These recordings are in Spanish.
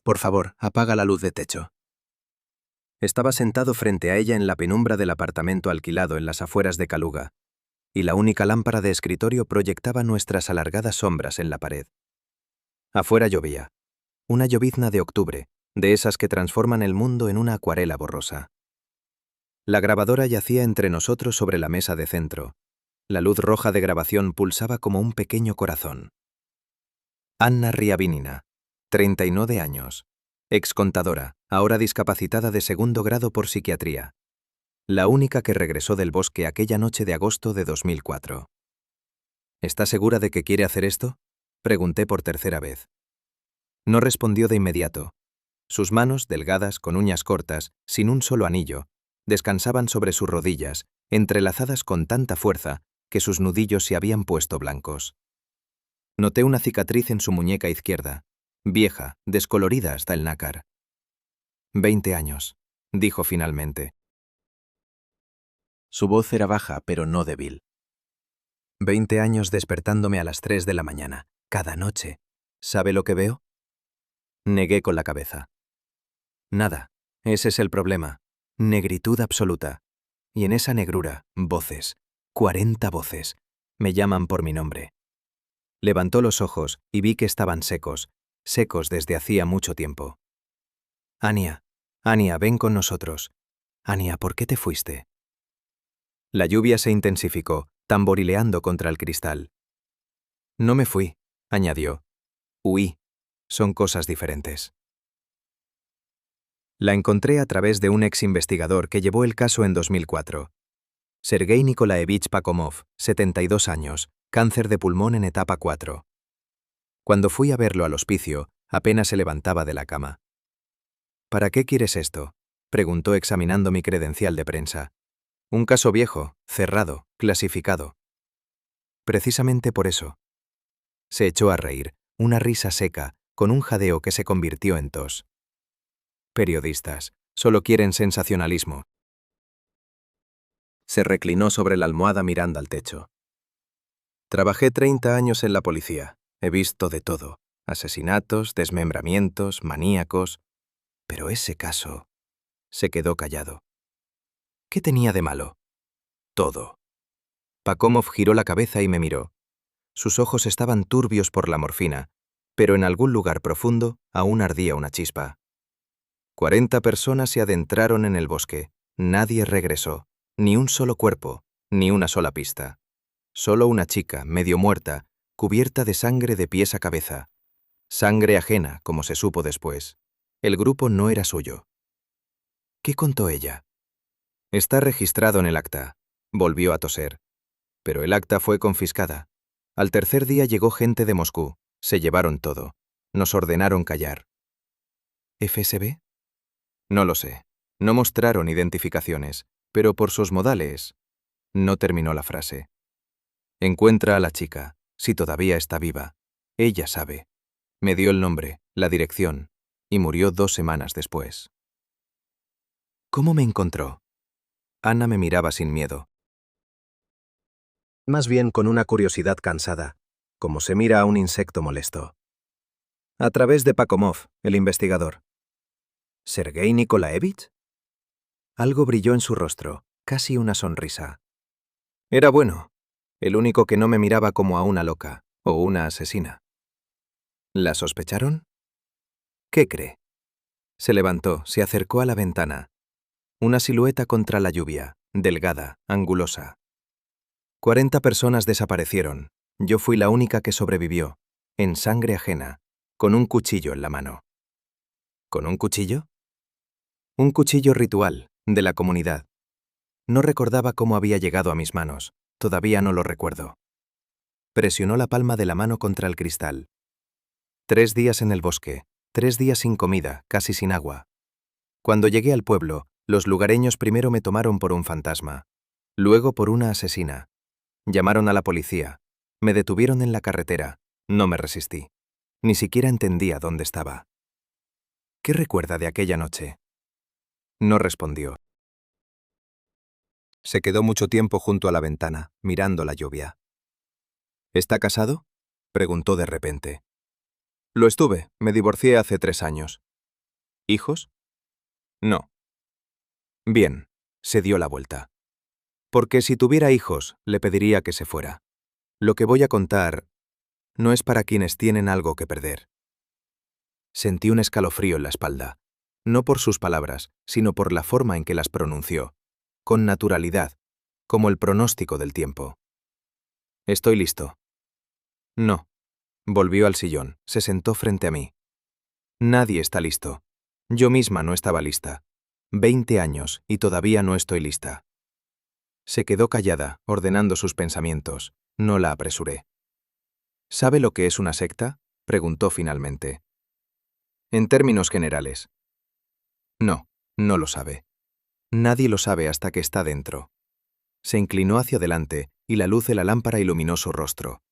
Por favor, apaga la luz de techo. Estaba sentado frente a ella en la penumbra del apartamento alquilado en las afueras de Kaluga, y la única lámpara de escritorio proyectaba nuestras alargadas sombras en la pared. Afuera llovía. Una llovizna de octubre, de esas que transforman el mundo en una acuarela borrosa. La grabadora yacía entre nosotros sobre la mesa de centro. La luz roja de grabación pulsaba como un pequeño corazón. Anna Riavinina, 39 años, excontadora, ahora discapacitada de 2º grado por psiquiatría. La única que regresó del bosque aquella noche de agosto de 2004. ¿Está segura de que quiere hacer esto?, pregunté por tercera vez. No respondió de inmediato. Sus manos, delgadas, con uñas cortas, sin un solo anillo, descansaban sobre sus rodillas, entrelazadas con tanta fuerza que sus nudillos se habían puesto blancos. Noté una cicatriz en su muñeca izquierda, vieja, descolorida hasta el nácar. 20 años, dijo finalmente. Su voz era baja, pero no débil. 20 años despertándome a las 3 de la mañana, cada noche. ¿Sabe lo que veo? Negué con la cabeza. Nada, ese es el problema. Negritud absoluta. Y en esa negrura, voces. 40 voces. Me llaman por mi nombre. Levantó los ojos y vi que estaban secos, secos desde hacía mucho tiempo. Ania, Ania, ven con nosotros. Ania, ¿por qué te fuiste? La lluvia se intensificó, tamborileando contra el cristal. No me fui, añadió. Huí. Son cosas diferentes. La encontré a través de un ex-investigador que llevó el caso en 2004. Sergei Nikolaevich Pakomov, 72 años, cáncer de pulmón en etapa 4. Cuando fui a verlo al hospicio, apenas se levantaba de la cama. ¿Para qué quieres esto?, preguntó examinando mi credencial de prensa. Un caso viejo, cerrado, clasificado. Precisamente por eso. Se echó a reír, una risa seca, con un jadeo que se convirtió en tos. Periodistas, solo quieren sensacionalismo. Se reclinó sobre la almohada mirando al techo. Trabajé 30 años en la policía. He visto de todo. Asesinatos, desmembramientos, maníacos. Pero ese caso... Se quedó callado. ¿Qué tenía de malo? Todo. Pakomov giró la cabeza y me miró. Sus ojos estaban turbios por la morfina, pero en algún lugar profundo aún ardía una chispa. 40 personas se adentraron en el bosque. Nadie regresó. Ni un solo cuerpo, ni una sola pista. Solo una chica, medio muerta, cubierta de sangre de pies a cabeza. Sangre ajena, como se supo después. El grupo no era suyo. ¿Qué contó ella? Está registrado en el acta. Volvió a toser. Pero el acta fue confiscada. Al tercer día llegó gente de Moscú. Se llevaron todo. Nos ordenaron callar. ¿FSB? No lo sé. No mostraron identificaciones, pero por sus modales... No terminó la frase. Encuentra a la chica, si todavía está viva. Ella sabe. Me dio el nombre, la dirección, y murió 2 semanas después. ¿Cómo me encontró? Ana me miraba sin miedo. Más bien con una curiosidad cansada, como se mira a un insecto molesto. A través de Pakomov, el investigador. ¿Sergei Nikolaevich? Algo brilló en su rostro, casi una sonrisa. Era bueno, el único que no me miraba como a una loca o una asesina. ¿La sospecharon? ¿Qué cree? Se levantó, se acercó a la ventana. Una silueta contra la lluvia, delgada, angulosa. 40 personas desaparecieron. Yo fui la única que sobrevivió, en sangre ajena, con un cuchillo en la mano. ¿Con un cuchillo? Un cuchillo ritual, de la comunidad. No recordaba cómo había llegado a mis manos. Todavía no lo recuerdo. Presionó la palma de la mano contra el cristal. 3 días en el bosque, 3 días sin comida, casi sin agua. Cuando llegué al pueblo, los lugareños primero me tomaron por un fantasma, luego por una asesina. Llamaron a la policía. Me detuvieron en la carretera. No me resistí. Ni siquiera entendía dónde estaba. ¿Qué recuerda de aquella noche? No respondió. Se quedó mucho tiempo junto a la ventana, mirando la lluvia. ¿Está casado?, preguntó de repente. Lo estuve, me divorcié hace 3 años. ¿Hijos? No. Bien, se dio la vuelta. Porque si tuviera hijos, le pediría que se fuera. Lo que voy a contar no es para quienes tienen algo que perder. Sentí un escalofrío en la espalda, no por sus palabras, sino por la forma en que las pronunció, con naturalidad, como el pronóstico del tiempo. Estoy listo. No. Volvió al sillón, se sentó frente a mí. Nadie está listo. Yo misma no estaba lista. 20 años y todavía no estoy lista. Se quedó callada, ordenando sus pensamientos. No la apresuré. ¿Sabe lo que es una secta? Preguntó finalmente. En términos generales. No, no lo sabe. Nadie lo sabe hasta que está dentro. Se inclinó hacia adelante y la luz de la lámpara iluminó su rostro.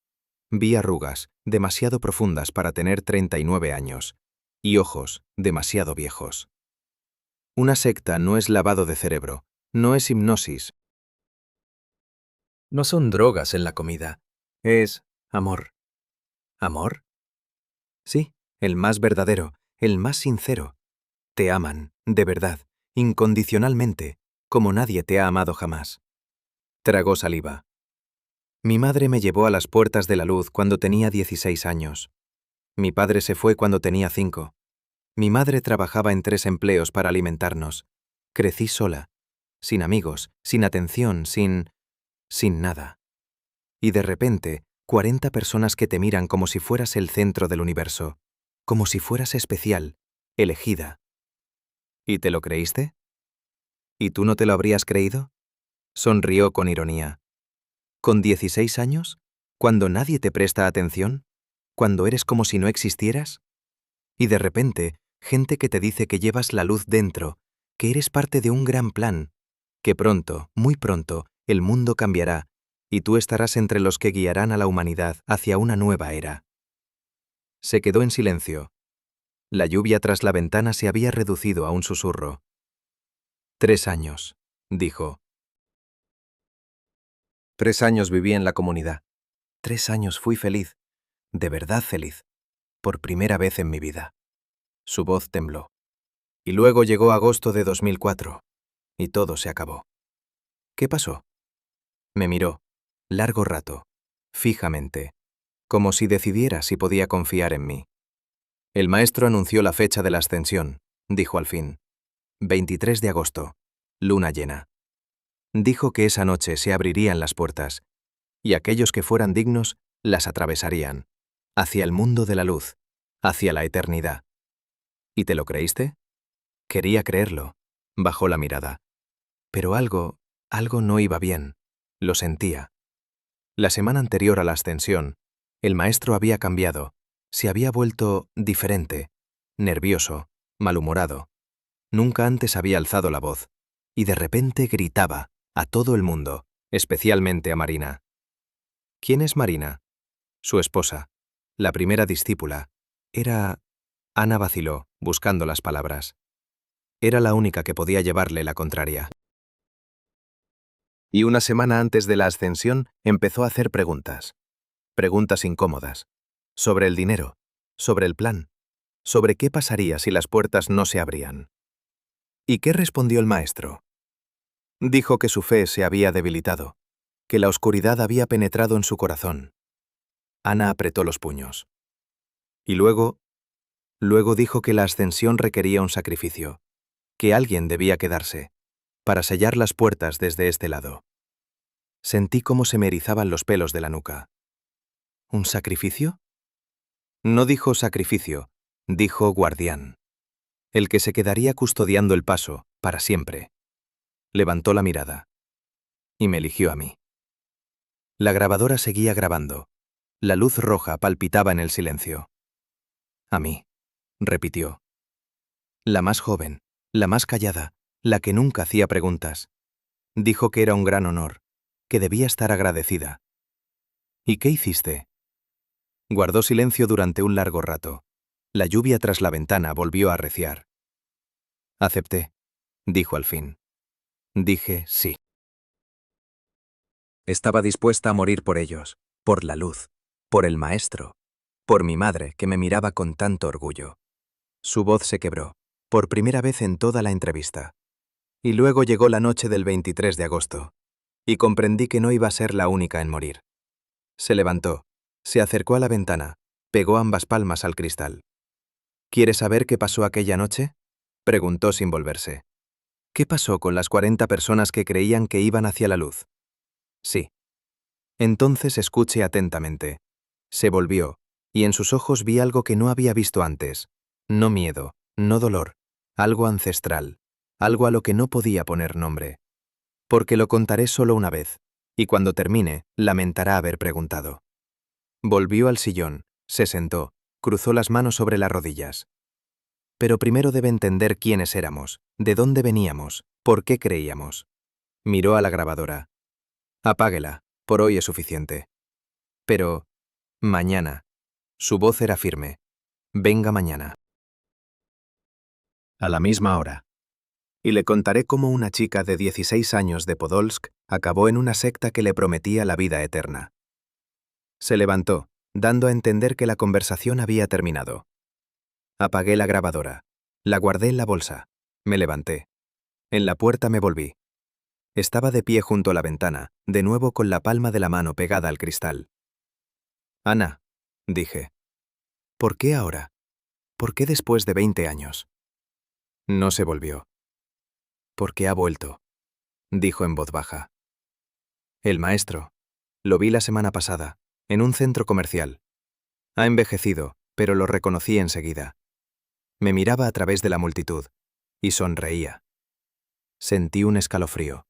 Vi arrugas, demasiado profundas para tener 39 años, y ojos, demasiado viejos. Una secta no es lavado de cerebro, no es hipnosis. No son drogas en la comida. Es amor. ¿Amor? Sí, el más verdadero, el más sincero. Te aman, de verdad, incondicionalmente, como nadie te ha amado jamás. Tragó saliva. Mi madre me llevó a las puertas de la luz cuando tenía 16 años. Mi padre se fue cuando tenía 5. Mi madre trabajaba en 3 empleos para alimentarnos. Crecí sola, sin amigos, sin atención, sin nada. Y de repente, 40 personas que te miran como si fueras el centro del universo, como si fueras especial, elegida. ¿Y te lo creíste? ¿Y tú no te lo habrías creído? Sonrió con ironía. ¿Con 16 años? ¿Cuando nadie te presta atención? ¿Cuando eres como si no existieras? Y de repente, gente que te dice que llevas la luz dentro, que eres parte de un gran plan, que pronto, muy pronto, el mundo cambiará, y tú estarás entre los que guiarán a la humanidad hacia una nueva era. Se quedó en silencio. La lluvia tras la ventana se había reducido a un susurro. 3 años, dijo. 3 años viví en la comunidad. 3 años fui feliz, de verdad feliz, por primera vez en mi vida. Su voz tembló. Y luego llegó agosto de 2004, y todo se acabó. ¿Qué pasó? Me miró, largo rato, fijamente, como si decidiera si podía confiar en mí. El maestro anunció la fecha de la ascensión, dijo al fin. 23 de agosto, luna llena. Dijo que esa noche se abrirían las puertas, y aquellos que fueran dignos las atravesarían, hacia el mundo de la luz, hacia la eternidad. ¿Y te lo creíste? Quería creerlo. Bajó la mirada. Pero algo no iba bien. Lo sentía. La semana anterior a la ascensión, el maestro había cambiado, se había vuelto diferente, nervioso, malhumorado. Nunca antes había alzado la voz, y de repente gritaba a todo el mundo, especialmente a Marina. ¿Quién es Marina? Su esposa, la primera discípula. Era... Ana vaciló, buscando las palabras. Era la única que podía llevarle la contraria. Y una semana antes de la ascensión empezó a hacer preguntas. Preguntas incómodas. Sobre el dinero, sobre el plan, sobre qué pasaría si las puertas no se abrían. ¿Y qué respondió el maestro? Dijo que su fe se había debilitado, que la oscuridad había penetrado en su corazón. Ana apretó los puños. Y luego dijo que la ascensión requería un sacrificio, que alguien debía quedarse, para sellar las puertas desde este lado. Sentí cómo se me erizaban los pelos de la nuca. ¿Un sacrificio? No dijo sacrificio, dijo guardián. El que se quedaría custodiando el paso, para siempre. Levantó la mirada. Y me eligió a mí. La grabadora seguía grabando. La luz roja palpitaba en el silencio. A mí, repitió. La más joven, la más callada, la que nunca hacía preguntas. Dijo que era un gran honor, que debía estar agradecida. ¿Y qué hiciste? Guardó silencio durante un largo rato. La lluvia tras la ventana volvió a arreciar. Acepté, dijo al fin. Dije sí. Estaba dispuesta a morir por ellos, por la luz, por el maestro, por mi madre que me miraba con tanto orgullo. Su voz se quebró, por primera vez en toda la entrevista. Y luego llegó la noche del 23 de agosto, y comprendí que no iba a ser la única en morir. Se levantó, se acercó a la ventana, pegó ambas palmas al cristal. ¿Quieres saber qué pasó aquella noche?, preguntó sin volverse. ¿Qué pasó con las 40 personas que creían que iban hacia la luz? Sí. Entonces escuche atentamente. Se volvió, y en sus ojos vi algo que no había visto antes. No miedo, no dolor, algo ancestral, algo a lo que no podía poner nombre. Porque lo contaré solo una vez, y cuando termine, lamentará haber preguntado. Volvió al sillón, se sentó, cruzó las manos sobre las rodillas. Pero primero debe entender quiénes éramos, de dónde veníamos, por qué creíamos. Miró a la grabadora. Apáguela, por hoy es suficiente. Pero, mañana. Su voz era firme. Venga mañana. A la misma hora. Y le contaré cómo una chica de 16 años de Podolsk acabó en una secta que le prometía la vida eterna. Se levantó, dando a entender que la conversación había terminado. Apagué la grabadora. La guardé en la bolsa. Me levanté. En la puerta me volví. Estaba de pie junto a la ventana, de nuevo con la palma de la mano pegada al cristal. Ana, dije. ¿Por qué ahora? ¿Por qué después de 20 años? No se volvió. ¿Por qué ha vuelto?, dijo en voz baja. El maestro. Lo vi la semana pasada, en un centro comercial. Ha envejecido, pero lo reconocí enseguida. Me miraba a través de la multitud, y sonreía. Sentí un escalofrío.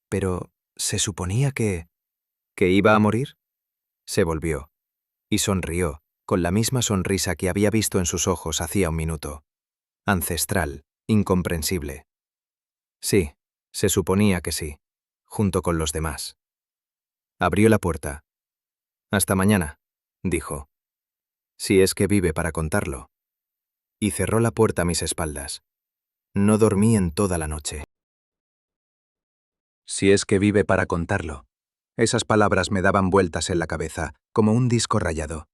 Pero, ¿se suponía que iba a morir? Se volvió, y sonrió, con la misma sonrisa que había visto en sus ojos hacía un minuto. Ancestral, incomprensible. Sí, se suponía que sí, junto con los demás. Abrió la puerta. Hasta mañana, dijo. Si es que vive para contarlo. Y cerró la puerta a mis espaldas. No dormí en toda la noche. Si es que vive para contarlo. Esas palabras me daban vueltas en la cabeza, como un disco rayado.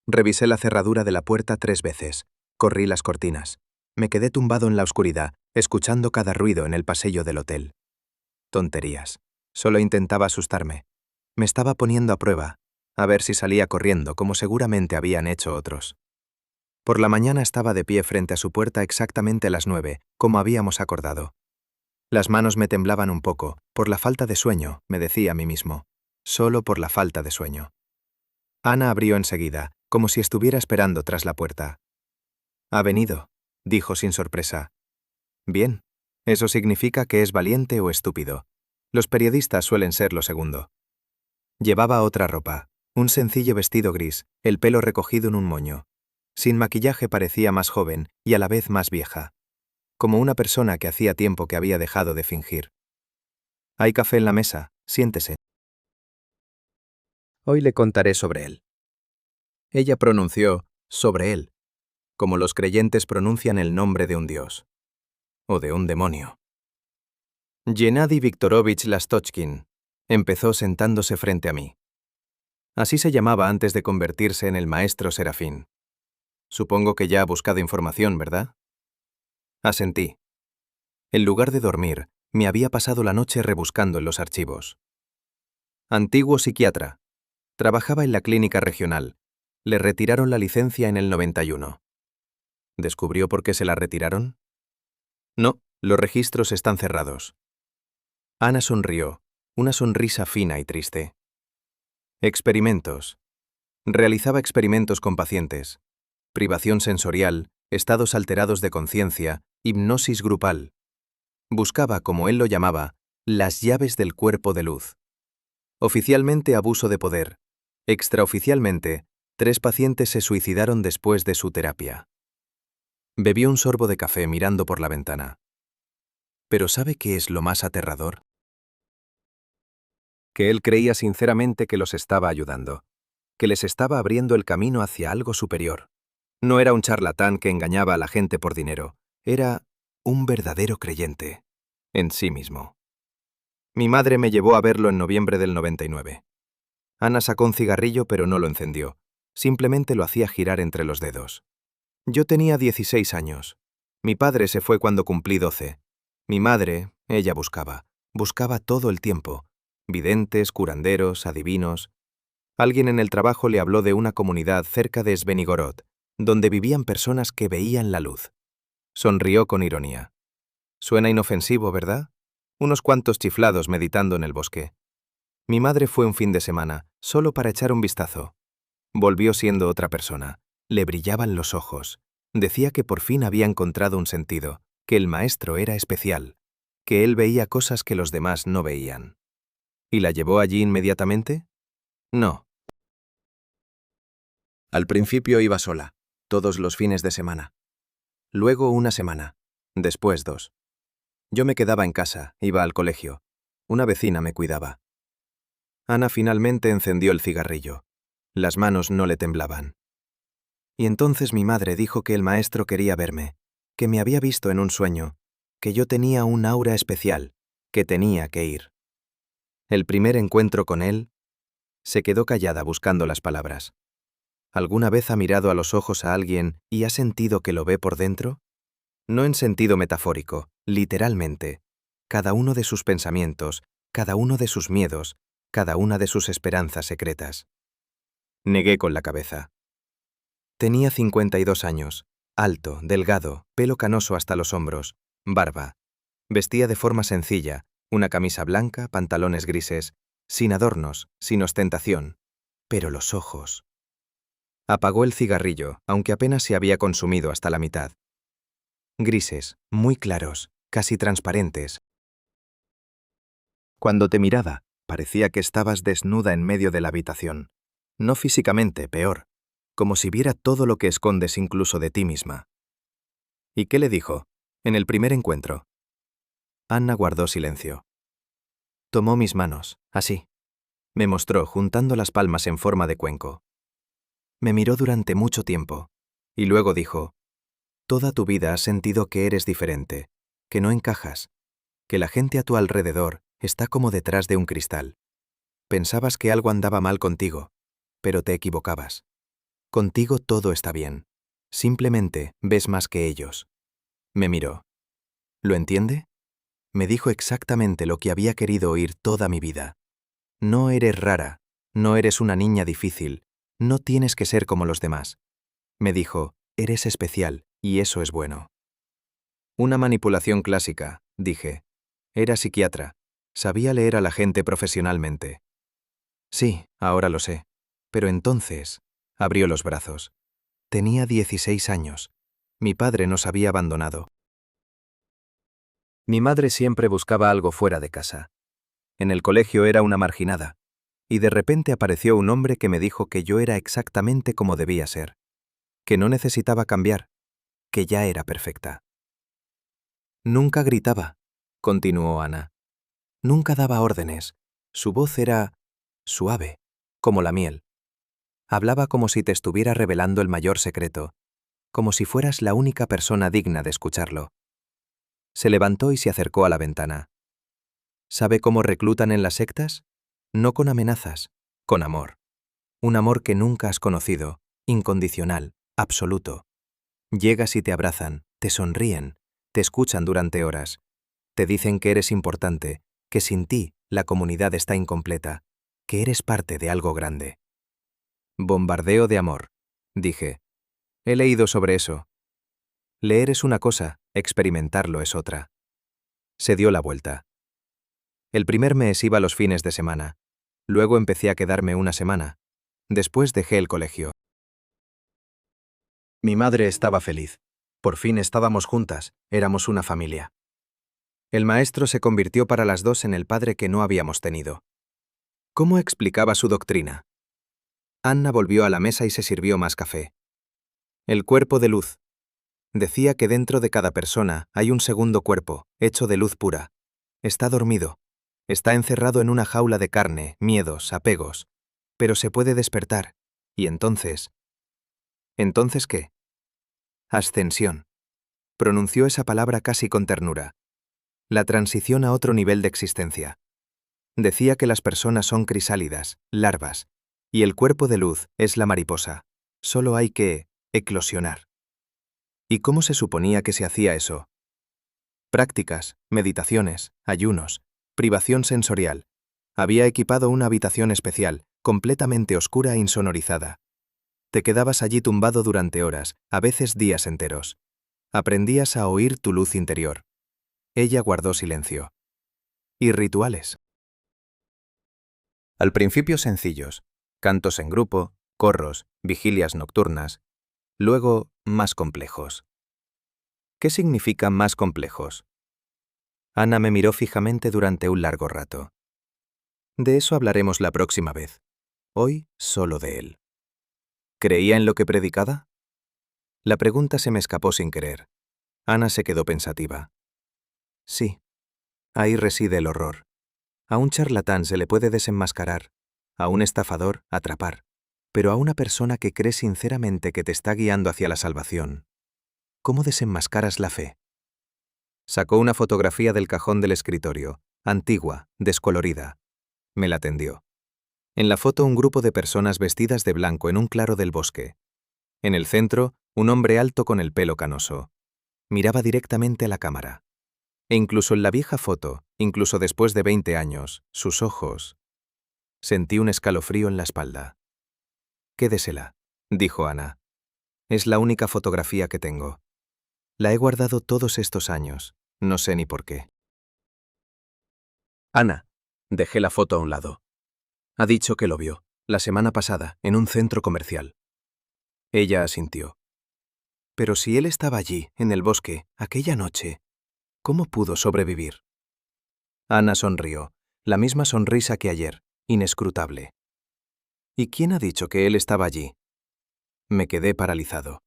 Revisé la cerradura de la puerta 3 veces. Corrí las cortinas. Me quedé tumbado en la oscuridad, escuchando cada ruido en el pasillo del hotel. Tonterías. Solo intentaba asustarme. Me estaba poniendo a prueba, a ver si salía corriendo, como seguramente habían hecho otros. Por la mañana estaba de pie frente a su puerta exactamente a las 9, como habíamos acordado. Las manos me temblaban un poco, por la falta de sueño, me decía a mí mismo. Solo por la falta de sueño. Ana abrió enseguida, como si estuviera esperando tras la puerta. «Ha venido», dijo sin sorpresa. «Bien, eso significa que es valiente o estúpido. Los periodistas suelen ser lo segundo». Llevaba otra ropa, un sencillo vestido gris, el pelo recogido en un moño. Sin maquillaje parecía más joven y a la vez más vieja. Como una persona que hacía tiempo que había dejado de fingir. «Hay café en la mesa, siéntese». Hoy le contaré sobre él. Ella pronunció «sobre él», como los creyentes pronuncian el nombre de un dios. O de un demonio. Gennady Viktorovich Lastochkin empezó sentándose frente a mí. Así se llamaba antes de convertirse en el maestro Serafín. Supongo que ya ha buscado información, ¿verdad? Asentí. En lugar de dormir, me había pasado la noche rebuscando en los archivos. Antiguo psiquiatra. Trabajaba en la clínica regional. Le retiraron la licencia en el 91. ¿Descubrió por qué se la retiraron? No, los registros están cerrados. Ana sonrió, una sonrisa fina y triste. Experimentos. Realizaba experimentos con pacientes. Privación sensorial, estados alterados de conciencia, hipnosis grupal. Buscaba, como él lo llamaba, las llaves del cuerpo de luz. Oficialmente abuso de poder. Extraoficialmente, 3 pacientes se suicidaron después de su terapia. Bebió un sorbo de café mirando por la ventana. ¿Pero sabe qué es lo más aterrador? Que él creía sinceramente que los estaba ayudando, que les estaba abriendo el camino hacia algo superior. No era un charlatán que engañaba a la gente por dinero, era un verdadero creyente en sí mismo. Mi madre me llevó a verlo en noviembre del 99. Ana sacó un cigarrillo pero no lo encendió, simplemente lo hacía girar entre los dedos. Yo tenía 16 años. Mi padre se fue cuando cumplí 12. Mi madre, ella buscaba todo el tiempo. Videntes, curanderos, adivinos. Alguien en el trabajo le habló de una comunidad cerca de Svenigorod, donde vivían personas que veían la luz. Sonrió con ironía. Suena inofensivo, ¿verdad? Unos cuantos chiflados meditando en el bosque. Mi madre fue un fin de semana, solo para echar un vistazo. Volvió siendo otra persona. Le brillaban los ojos. Decía que por fin había encontrado un sentido, que el maestro era especial, que él veía cosas que los demás no veían. ¿Y la llevó allí inmediatamente? No. Al principio iba sola, todos los fines de semana. Luego una semana, después 2. Yo me quedaba en casa, iba al colegio. Una vecina me cuidaba. Ana finalmente encendió el cigarrillo. Las manos no le temblaban. Y entonces mi madre dijo que el maestro quería verme, que me había visto en un sueño, que yo tenía un aura especial, que tenía que ir. El primer encuentro con él, se quedó callada buscando las palabras. ¿Alguna vez ha mirado a los ojos a alguien y ha sentido que lo ve por dentro? No en sentido metafórico, literalmente. Cada uno de sus pensamientos, cada uno de sus miedos, cada una de sus esperanzas secretas. Negué con la cabeza. Tenía 52 años, alto, delgado, pelo canoso hasta los hombros, barba. Vestía de forma sencilla, una camisa blanca, pantalones grises, sin adornos, sin ostentación. Pero los ojos. Apagó el cigarrillo, aunque apenas se había consumido hasta la mitad. Grises, muy claros, casi transparentes. Cuando te miraba, parecía que estabas desnuda en medio de la habitación. No físicamente, peor, como si viera todo lo que escondes incluso de ti misma. ¿Y qué le dijo? En el primer encuentro. Anna guardó silencio. Tomó mis manos, así. Me mostró, juntando las palmas en forma de cuenco. Me miró durante mucho tiempo, y luego dijo, toda tu vida has sentido que eres diferente, que no encajas, que la gente a tu alrededor está como detrás de un cristal. Pensabas que algo andaba mal contigo, pero te equivocabas. Contigo todo está bien. Simplemente ves más que ellos. Me miró. ¿Lo entiende? Me dijo exactamente lo que había querido oír toda mi vida. No eres rara, no eres una niña difícil, no tienes que ser como los demás. Me dijo, eres especial, y eso es bueno. Una manipulación clásica, dije. Era psiquiatra. Sabía leer a la gente profesionalmente. Sí, ahora lo sé. Pero entonces, abrió los brazos. Tenía 16 años. Mi padre nos había abandonado. Mi madre siempre buscaba algo fuera de casa. En el colegio era una marginada. Y de repente apareció un hombre que me dijo que yo era exactamente como debía ser. Que no necesitaba cambiar. Que ya era perfecta. Nunca gritaba, continuó Ana. Nunca daba órdenes. Su voz era suave, como la miel. Hablaba como si te estuviera revelando el mayor secreto, como si fueras la única persona digna de escucharlo. Se levantó y se acercó a la ventana. ¿Sabe cómo reclutan en las sectas? No con amenazas, con amor. Un amor que nunca has conocido, incondicional, absoluto. Llegas y te abrazan, te sonríen, te escuchan durante horas. Te dicen que eres importante, que sin ti la comunidad está incompleta, que eres parte de algo grande. Bombardeo de amor, dije. He leído sobre eso. Leer es una cosa, experimentarlo es otra. Se dio la vuelta. El primer mes iba los fines de semana. Luego empecé a quedarme una semana. Después dejé el colegio. Mi madre estaba feliz. Por fin estábamos juntas, éramos una familia. El maestro se convirtió para las dos en el padre que no habíamos tenido. ¿Cómo explicaba su doctrina? Anna volvió a la mesa y se sirvió más café. El cuerpo de luz. Decía que dentro de cada persona hay un segundo cuerpo, hecho de luz pura. Está dormido. Está encerrado en una jaula de carne, miedos, apegos. Pero se puede despertar. Y entonces... ¿Entonces qué? Ascensión. Pronunció esa palabra casi con ternura. La transición a otro nivel de existencia. Decía que las personas son crisálidas, larvas, y el cuerpo de luz es la mariposa. Solo hay que eclosionar. ¿Y cómo se suponía que se hacía eso? Prácticas, meditaciones, ayunos, privación sensorial. Había equipado una habitación especial, completamente oscura e insonorizada. Te quedabas allí tumbado durante horas, a veces días enteros. Aprendías a oír tu luz interior. Ella guardó silencio. ¿Y rituales? Al principio sencillos, cantos en grupo, corros, vigilias nocturnas, luego más complejos. ¿Qué significa más complejos? Ana me miró fijamente durante un largo rato. De eso hablaremos la próxima vez. Hoy solo de él. ¿Creía en lo que predicaba? La pregunta se me escapó sin querer. Ana se quedó pensativa. Sí, ahí reside el horror. A un charlatán se le puede desenmascarar, a un estafador atrapar, pero a una persona que cree sinceramente que te está guiando hacia la salvación, ¿cómo desenmascaras la fe? Sacó una fotografía del cajón del escritorio, antigua, descolorida. Me la tendió. En la foto un grupo de personas vestidas de blanco en un claro del bosque. En el centro, un hombre alto con el pelo canoso. Miraba directamente a la cámara. E incluso en la vieja foto, incluso después de 20 años, sus ojos... Sentí un escalofrío en la espalda. «Quédesela», dijo Ana. «Es la única fotografía que tengo. La he guardado todos estos años, no sé ni por qué». Ana, dejé la foto a un lado. Ha dicho que lo vio, la semana pasada, en un centro comercial. Ella asintió. Pero si él estaba allí, en el bosque, aquella noche, ¿cómo pudo sobrevivir? Ana sonrió, la misma sonrisa que ayer, inescrutable. ¿Y quién ha dicho que él estaba allí? Me quedé paralizado.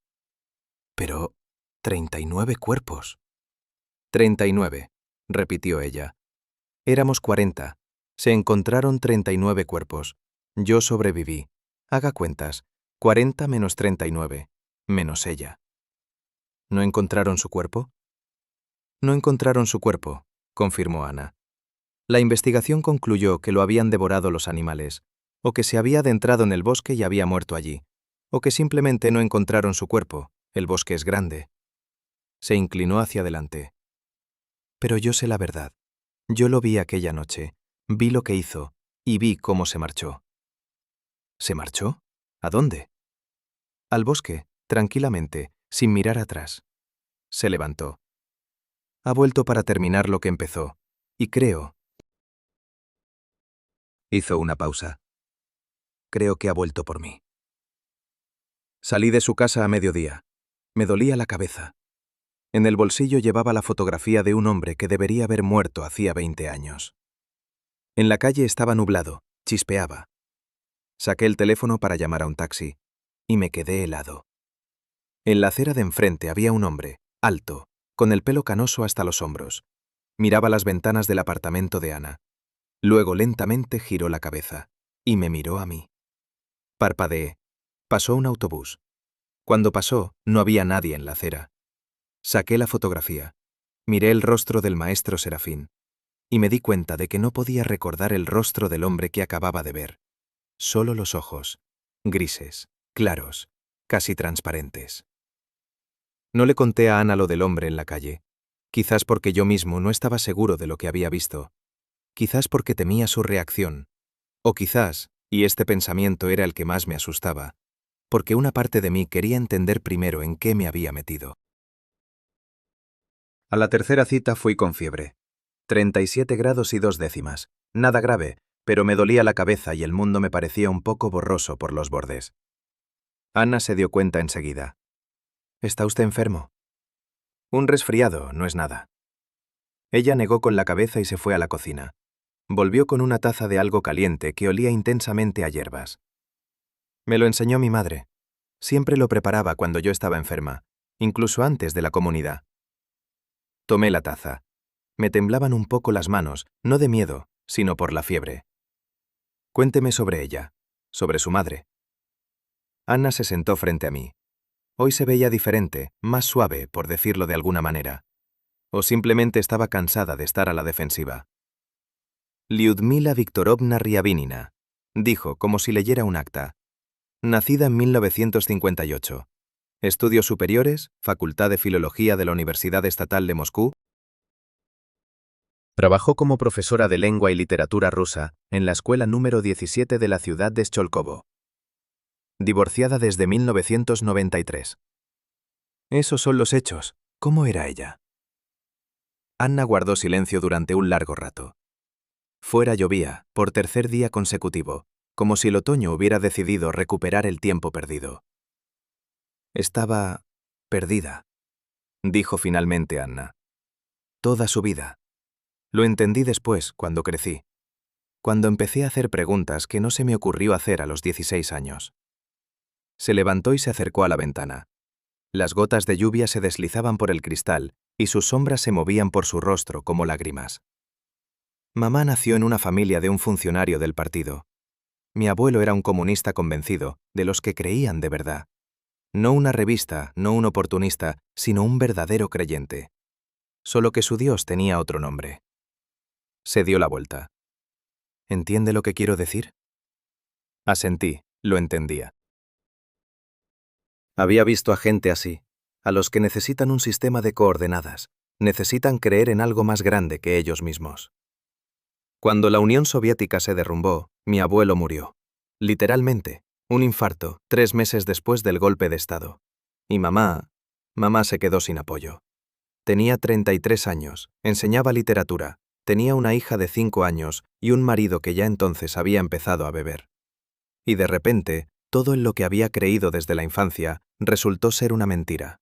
Pero 39 cuerpos. 39, repitió ella. Éramos 40. Se encontraron 39 cuerpos. Yo sobreviví. Haga cuentas. 40 menos 39, menos ella. ¿No encontraron su cuerpo? No encontraron su cuerpo, confirmó Ana. La investigación concluyó que lo habían devorado los animales, o que se había adentrado en el bosque y había muerto allí, o que simplemente no encontraron su cuerpo. El bosque es grande. Se inclinó hacia adelante. Pero yo sé la verdad. Yo lo vi aquella noche, vi lo que hizo, y vi cómo se marchó. ¿Se marchó? ¿A dónde? Al bosque, tranquilamente, sin mirar atrás. Se levantó. Ha vuelto para terminar lo que empezó, y creo... Hizo una pausa. Creo que ha vuelto por mí. Salí de su casa a mediodía. Me dolía la cabeza. En el bolsillo llevaba la fotografía de un hombre que debería haber muerto hacía 20 años. En la calle estaba nublado, chispeaba. Saqué el teléfono para llamar a un taxi, y me quedé helado. En la acera de enfrente había un hombre, alto, con el pelo canoso hasta los hombros. Miraba las ventanas del apartamento de Ana. Luego lentamente giró la cabeza, y me miró a mí. Parpadeé. Pasó un autobús. Cuando pasó, no había nadie en la acera. Saqué la fotografía. Miré el rostro del maestro Serafín, y me di cuenta de que no podía recordar el rostro del hombre que acababa de ver. Solo los ojos, grises, claros, casi transparentes. No le conté a Ana lo del hombre en la calle, quizás porque yo mismo no estaba seguro de lo que había visto, quizás porque temía su reacción, o quizás, y este pensamiento era el que más me asustaba, porque una parte de mí quería entender primero en qué me había metido. A la tercera cita fui con fiebre. 37 grados y 2 décimas. Nada grave, pero me dolía la cabeza y el mundo me parecía un poco borroso por los bordes. Ana se dio cuenta enseguida. ¿Está usted enfermo? Un resfriado, no es nada. Ella negó con la cabeza y se fue a la cocina. Volvió con una taza de algo caliente que olía intensamente a hierbas. Me lo enseñó mi madre. Siempre lo preparaba cuando yo estaba enferma, incluso antes de la comunidad. Tomé la taza. Me temblaban un poco las manos, no de miedo, sino por la fiebre. Cuénteme sobre ella, sobre su madre. Ana se sentó frente a mí. Hoy se veía diferente, más suave, por decirlo de alguna manera. O simplemente estaba cansada de estar a la defensiva. Lyudmila Viktorovna Ryabinina, dijo como si leyera un acta. Nacida en 1958. Estudios superiores, Facultad de Filología de la Universidad Estatal de Moscú. Trabajó como profesora de lengua y literatura rusa en la escuela número 17 de la ciudad de Sholkovo. Divorciada desde 1993. Esos son los hechos. ¿Cómo era ella? Anna guardó silencio durante un largo rato. Fuera llovía, por tercer día consecutivo, como si el otoño hubiera decidido recuperar el tiempo perdido. Estaba perdida, dijo finalmente Anna. Toda su vida. Lo entendí después, cuando crecí. Cuando empecé a hacer preguntas que no se me ocurrió hacer a los 16 años. Se levantó y se acercó a la ventana. Las gotas de lluvia se deslizaban por el cristal y sus sombras se movían por su rostro como lágrimas. Mamá nació en una familia de un funcionario del partido. Mi abuelo era un comunista convencido, de los que creían de verdad. No una revista, no un oportunista, sino un verdadero creyente. Solo que su Dios tenía otro nombre. Se dio la vuelta. ¿Entiende lo que quiero decir? Asentí, lo entendía. Había visto a gente así, a los que necesitan un sistema de coordenadas, necesitan creer en algo más grande que ellos mismos. Cuando la Unión Soviética se derrumbó, mi abuelo murió. Literalmente, un infarto, 3 meses después del golpe de Estado. Y mamá se quedó sin apoyo. Tenía 33 años, enseñaba literatura, tenía una hija de 5 años y un marido que ya entonces había empezado a beber. Y de repente, todo en lo que había creído desde la infancia resultó ser una mentira.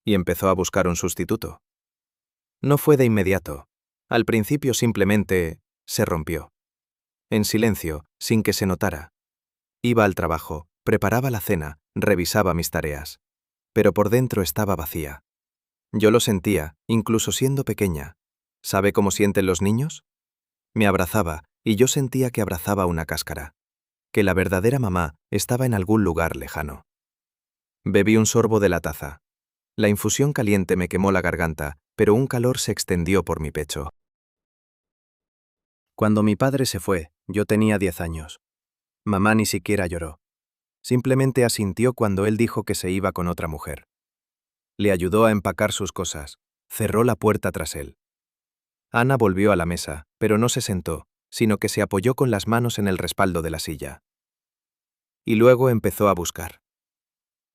Y empezó a buscar un sustituto. No fue de inmediato. Al principio simplemente se rompió. En silencio, sin que se notara. Iba al trabajo, preparaba la cena, revisaba mis tareas. Pero por dentro estaba vacía. Yo lo sentía, incluso siendo pequeña. ¿Sabe cómo sienten los niños? Me abrazaba, y yo sentía que abrazaba una cáscara. Que la verdadera mamá estaba en algún lugar lejano. Bebí un sorbo de la taza. La infusión caliente me quemó la garganta, pero un calor se extendió por mi pecho. Cuando mi padre se fue, yo tenía 10 años. Mamá ni siquiera lloró. Simplemente asintió cuando él dijo que se iba con otra mujer. Le ayudó a empacar sus cosas. Cerró la puerta tras él. Ana volvió a la mesa, pero no se sentó, sino que se apoyó con las manos en el respaldo de la silla. Y luego empezó a buscar.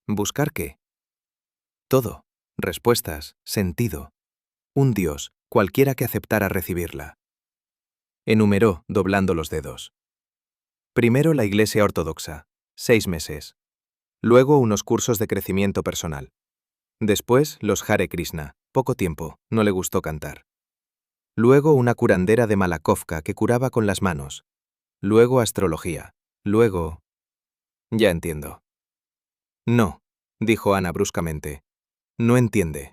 ¿Buscar qué? Todo. Respuestas, sentido. Un Dios, cualquiera que aceptara recibirla. Enumeró, doblando los dedos. Primero la Iglesia Ortodoxa, 6 meses. Luego unos cursos de crecimiento personal. Después los Hare Krishna, poco tiempo, no le gustó cantar. Luego una curandera de Malakovka que curaba con las manos. Luego astrología. Luego... Ya entiendo. No, dijo Ana bruscamente. No entiende.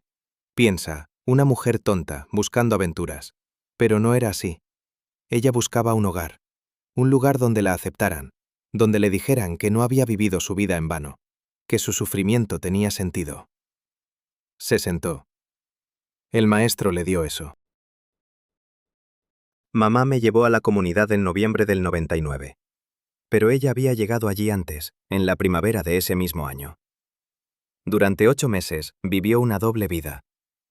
Piensa, una mujer tonta, buscando aventuras. Pero no era así. Ella buscaba un hogar. Un lugar donde la aceptaran, donde le dijeran que no había vivido su vida en vano, que su sufrimiento tenía sentido. Se sentó. El maestro le dio eso. Mamá me llevó a la comunidad en noviembre del 99. Pero ella había llegado allí antes, en la primavera de ese mismo año. Durante 8 meses vivió una doble vida.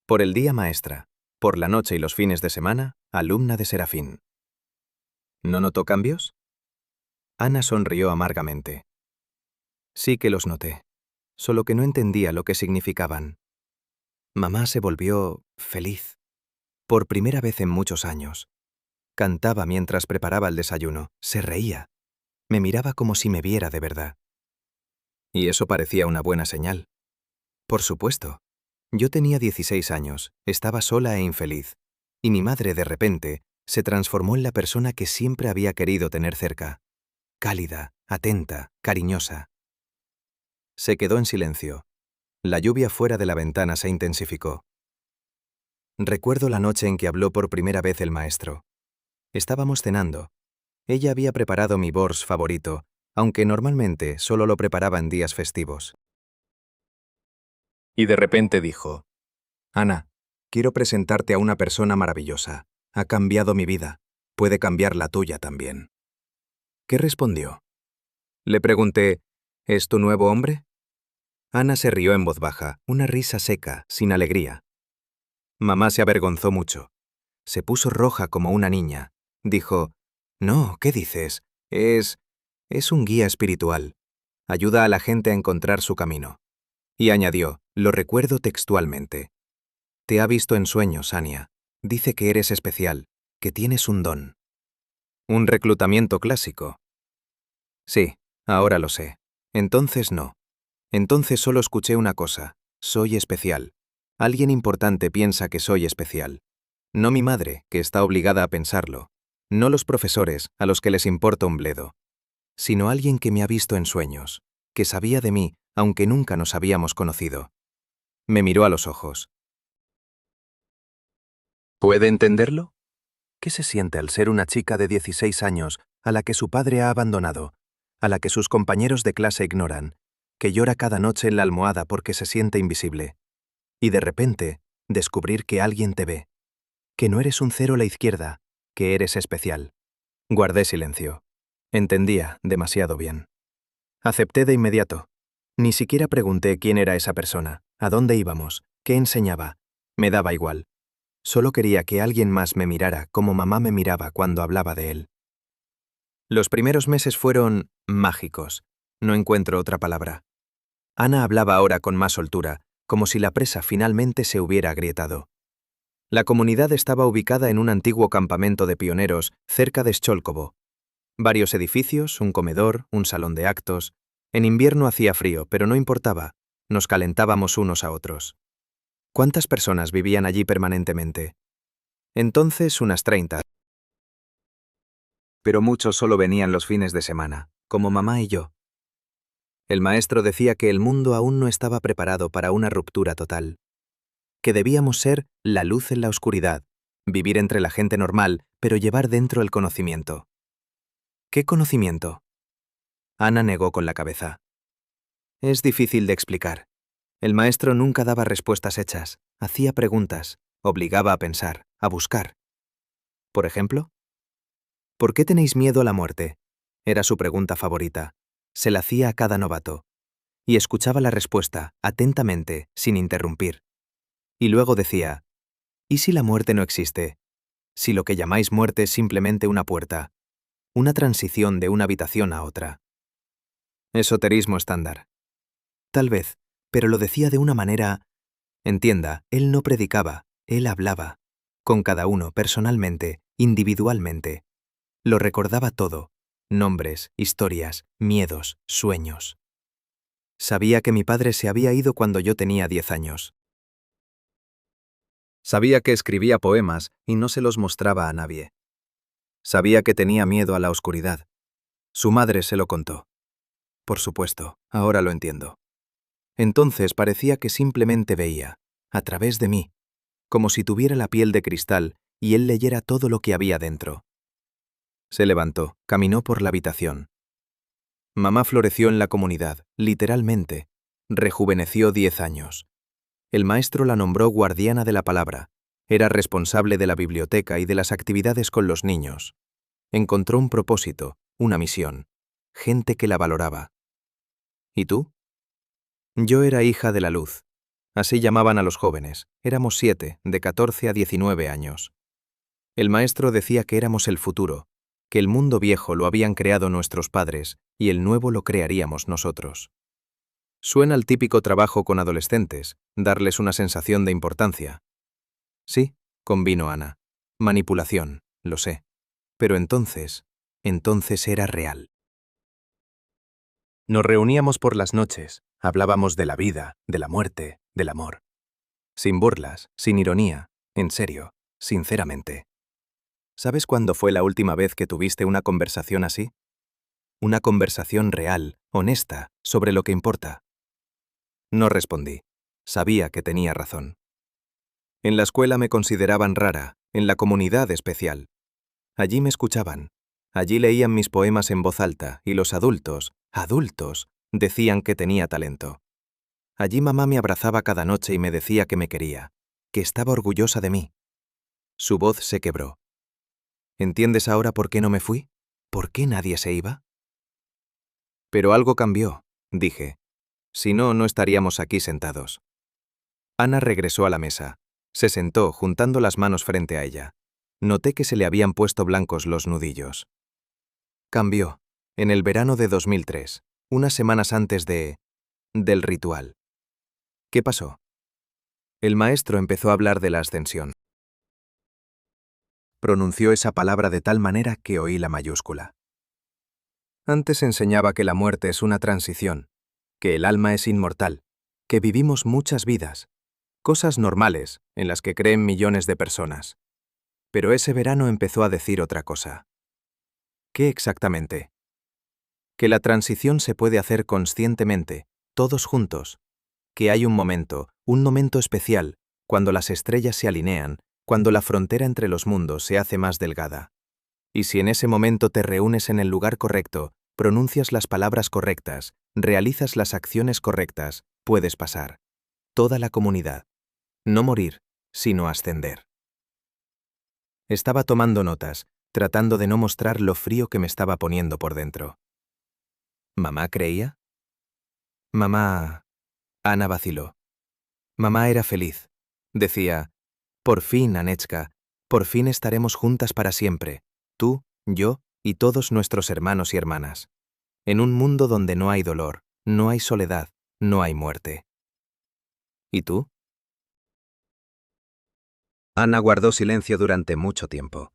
Por el día maestra, por la noche y los fines de semana, alumna de Serafín. ¿No notó cambios? Ana sonrió amargamente. Sí que los noté, solo que no entendía lo que significaban. Mamá se volvió feliz. Por primera vez en muchos años. Cantaba mientras preparaba el desayuno, se reía. Me miraba como si me viera de verdad. Y eso parecía una buena señal. Por supuesto. Yo tenía 16 años, estaba sola e infeliz, y mi madre de repente se transformó en la persona que siempre había querido tener cerca. Cálida, atenta, cariñosa. Se quedó en silencio. La lluvia fuera de la ventana se intensificó. Recuerdo la noche en que habló por primera vez el maestro. Estábamos cenando. Ella había preparado mi bors favorito, aunque normalmente solo lo preparaba en días festivos. Y de repente dijo: Ana, quiero presentarte a una persona maravillosa. Ha cambiado mi vida. Puede cambiar la tuya también. ¿Qué respondió? Le pregunté: ¿Es tu nuevo hombre? Ana se rió en voz baja, una risa seca, sin alegría. Mamá se avergonzó mucho. Se puso roja como una niña. Dijo, «No, ¿qué dices? Es un guía espiritual. Ayuda a la gente a encontrar su camino». Y añadió, lo recuerdo textualmente. «Te ha visto en sueños, Ania. Dice que eres especial, que tienes un don». Un reclutamiento clásico. Sí, ahora lo sé. Entonces no. Entonces solo escuché una cosa. Soy especial. Alguien importante piensa que soy especial. No mi madre, que está obligada a pensarlo. No los profesores, a los que les importa un bledo. Sino alguien que me ha visto en sueños, que sabía de mí, aunque nunca nos habíamos conocido. Me miró a los ojos. ¿Puede entenderlo? ¿Qué se siente al ser una chica de 16 años a la que su padre ha abandonado, a la que sus compañeros de clase ignoran, que llora cada noche en la almohada porque se siente invisible? Y de repente, descubrir que alguien te ve, que no eres un cero a la izquierda, que eres especial. Guardé silencio. Entendía demasiado bien. Acepté de inmediato. Ni siquiera pregunté quién era esa persona, a dónde íbamos, qué enseñaba. Me daba igual. Solo quería que alguien más me mirara como mamá me miraba cuando hablaba de él. Los primeros meses fueron mágicos. No encuentro otra palabra. Ana hablaba ahora con más soltura, como si la presa finalmente se hubiera agrietado. La comunidad estaba ubicada en un antiguo campamento de pioneros cerca de Skolkovo. Varios edificios, un comedor, un salón de actos. En invierno hacía frío, pero no importaba. Nos calentábamos unos a otros. ¿Cuántas personas vivían allí permanentemente? Entonces unas 30. Pero muchos solo venían los fines de semana, como mamá y yo. El maestro decía que el mundo aún no estaba preparado para una ruptura total, que debíamos ser la luz en la oscuridad, vivir entre la gente normal, pero llevar dentro el conocimiento. ¿Qué conocimiento? Ana negó con la cabeza. Es difícil de explicar. El maestro nunca daba respuestas hechas, hacía preguntas, obligaba a pensar, a buscar. Por ejemplo, ¿por qué tenéis miedo a la muerte? Era su pregunta favorita. Se la hacía a cada novato. Y escuchaba la respuesta, atentamente, sin interrumpir. Y luego decía, ¿y si la muerte no existe? Si lo que llamáis muerte es simplemente una puerta, una transición de una habitación a otra. Esoterismo estándar. Tal vez, pero lo decía de una manera... Entienda, él no predicaba, él hablaba. Con cada uno, personalmente, individualmente. Lo recordaba todo. Nombres, historias, miedos, sueños. Sabía que mi padre se había ido cuando yo tenía 10 años. Sabía que escribía poemas y no se los mostraba a nadie. Sabía que tenía miedo a la oscuridad. Su madre se lo contó. Por supuesto, ahora lo entiendo. Entonces parecía que simplemente veía, a través de mí, como si tuviera la piel de cristal y él leyera todo lo que había dentro. Se levantó, caminó por la habitación. Mamá floreció en la comunidad, literalmente. Rejuveneció 10 años. El maestro la nombró guardiana de la palabra. Era responsable de la biblioteca y de las actividades con los niños. Encontró un propósito, una misión. Gente que la valoraba. ¿Y tú? Yo era hija de la luz. Así llamaban a los jóvenes. Éramos 7, de 14 a 19 años. El maestro decía que éramos el futuro, que el mundo viejo lo habían creado nuestros padres y el nuevo lo crearíamos nosotros. Suena al típico trabajo con adolescentes, darles una sensación de importancia. Sí, convino Ana. Manipulación, lo sé. Pero entonces era real. Nos reuníamos por las noches, hablábamos de la vida, de la muerte, del amor. Sin burlas, sin ironía, en serio, sinceramente. ¿Sabes cuándo fue la última vez que tuviste una conversación así? Una conversación real, honesta, sobre lo que importa. No respondí. Sabía que tenía razón. En la escuela me consideraban rara, en la comunidad especial. Allí me escuchaban. Allí leían mis poemas en voz alta y los adultos, decían que tenía talento. Allí mamá me abrazaba cada noche y me decía que me quería, que estaba orgullosa de mí. Su voz se quebró. ¿Entiendes ahora por qué no me fui? ¿Por qué nadie se iba? Pero algo cambió, dije. Si no, no estaríamos aquí sentados. Ana regresó a la mesa. Se sentó, juntando las manos frente a ella. Noté que se le habían puesto blancos los nudillos. Cambió. En el verano de 2003, unas semanas antes del ritual. ¿Qué pasó? El maestro empezó a hablar de la ascensión. Pronunció esa palabra de tal manera que oí la mayúscula. Antes enseñaba que la muerte es una transición, que el alma es inmortal, que vivimos muchas vidas, cosas normales en las que creen millones de personas. Pero ese verano empezó a decir otra cosa. ¿Qué exactamente? Que la transición se puede hacer conscientemente, todos juntos, que hay un momento especial, cuando las estrellas se alinean, cuando la frontera entre los mundos se hace más delgada. Y si en ese momento te reúnes en el lugar correcto, pronuncias las palabras correctas, realizas las acciones correctas, puedes pasar. Toda la comunidad. No morir, sino ascender. Estaba tomando notas, tratando de no mostrar lo frío que me estaba poniendo por dentro. ¿Mamá creía? Mamá... Ana vaciló. Mamá era feliz. Decía, por fin, Anechka, por fin estaremos juntas para siempre, tú, yo y todos nuestros hermanos y hermanas. En un mundo donde no hay dolor, no hay soledad, no hay muerte. ¿Y tú? Ana guardó silencio durante mucho tiempo.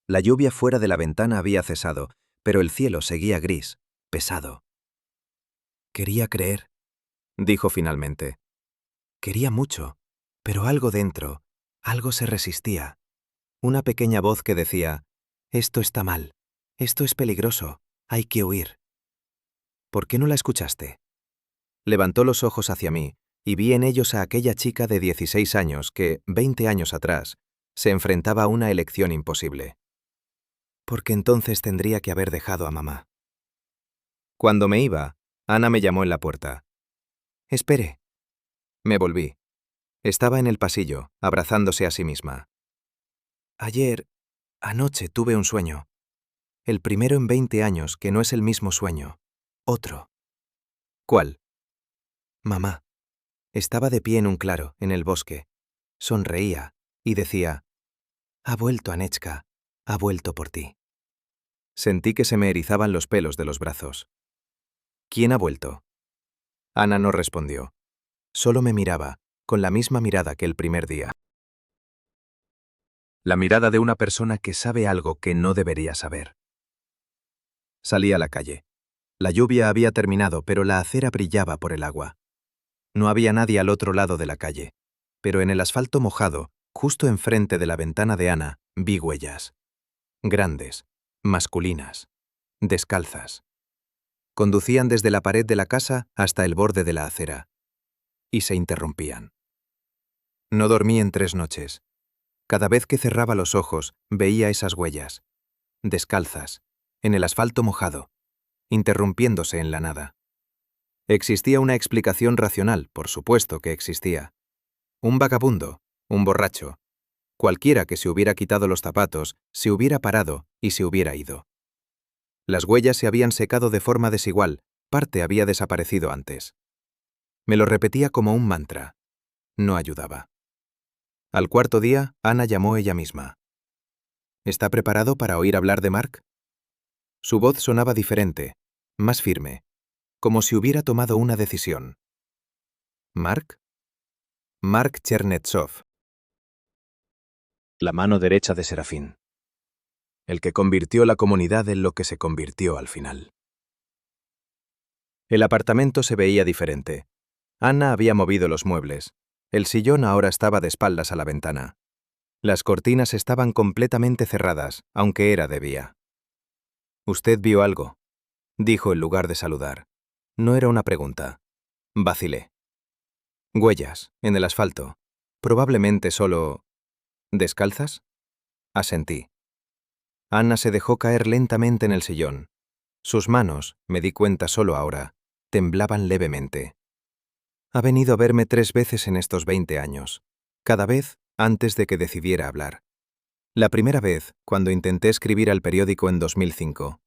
La lluvia fuera de la ventana había cesado, pero el cielo seguía gris, pesado. Quería creer, dijo finalmente. Quería mucho, pero algo dentro, algo se resistía. Una pequeña voz que decía, esto está mal, esto es peligroso, hay que huir. ¿Por qué no la escuchaste? Levantó los ojos hacia mí y vi en ellos a aquella chica de 16 años que, 20 años atrás, se enfrentaba a una elección imposible. Porque entonces tendría que haber dejado a mamá. Cuando me iba, Ana me llamó en la puerta. Espere. Me volví. Estaba en el pasillo, abrazándose a sí misma. Anoche tuve un sueño. El primero en 20 años que no es el mismo sueño. Otro. ¿Cuál? Mamá. Estaba de pie en un claro, en el bosque. Sonreía y decía, ha vuelto Anechka, ha vuelto por ti. Sentí que se me erizaban los pelos de los brazos. ¿Quién ha vuelto? Ana no respondió. Solo me miraba, con la misma mirada que el primer día. La mirada de una persona que sabe algo que no debería saber. Salí a la calle. La lluvia había terminado, pero la acera brillaba por el agua. No había nadie al otro lado de la calle, pero en el asfalto mojado, justo enfrente de la ventana de Ana, vi huellas. Grandes, masculinas, descalzas. Conducían desde la pared de la casa hasta el borde de la acera. Y se interrumpían. No dormí en 3 noches. Cada vez que cerraba los ojos, veía esas huellas. Descalzas, en el asfalto mojado, interrumpiéndose en la nada. Existía una explicación racional, por supuesto que existía. Un vagabundo, un borracho, cualquiera que se hubiera quitado los zapatos, se hubiera parado y se hubiera ido. Las huellas se habían secado de forma desigual, parte había desaparecido antes. Me lo repetía como un mantra. No ayudaba. Al cuarto día, Ana llamó ella misma. ¿Está preparado para oír hablar de Mark? Su voz sonaba diferente, más firme, como si hubiera tomado una decisión. ¿Mark? Mark Chernetsov. La mano derecha de Serafín. El que convirtió la comunidad en lo que se convirtió al final. El apartamento se veía diferente. Ana había movido los muebles. El sillón ahora estaba de espaldas a la ventana. Las cortinas estaban completamente cerradas, aunque era de día. «¿Usted vio algo?», dijo en lugar de saludar. No era una pregunta. Vacilé. Huellas, en el asfalto. Probablemente solo... ¿Descalzas? Asentí. Ana se dejó caer lentamente en el sillón. Sus manos, me di cuenta solo ahora, temblaban levemente. Ha venido a verme 3 veces en estos 20 años. Cada vez antes de que decidiera hablar. La primera vez, cuando intenté escribir al periódico en 2005.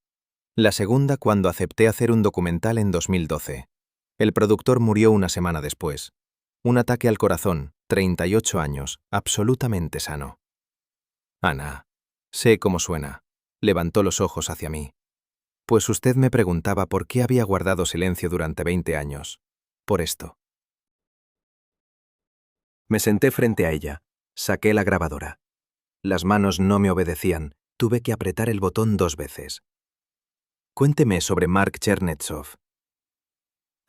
La segunda, cuando acepté hacer un documental en 2012. El productor murió una semana después. Un ataque al corazón, 38 años, absolutamente sano. Ana, sé cómo suena. Levantó los ojos hacia mí. Pues usted me preguntaba por qué había guardado silencio durante 20 años. Por esto. Me senté frente a ella. Saqué la grabadora. Las manos no me obedecían. Tuve que apretar el botón 2 veces. Cuénteme sobre Mark Chernetsov.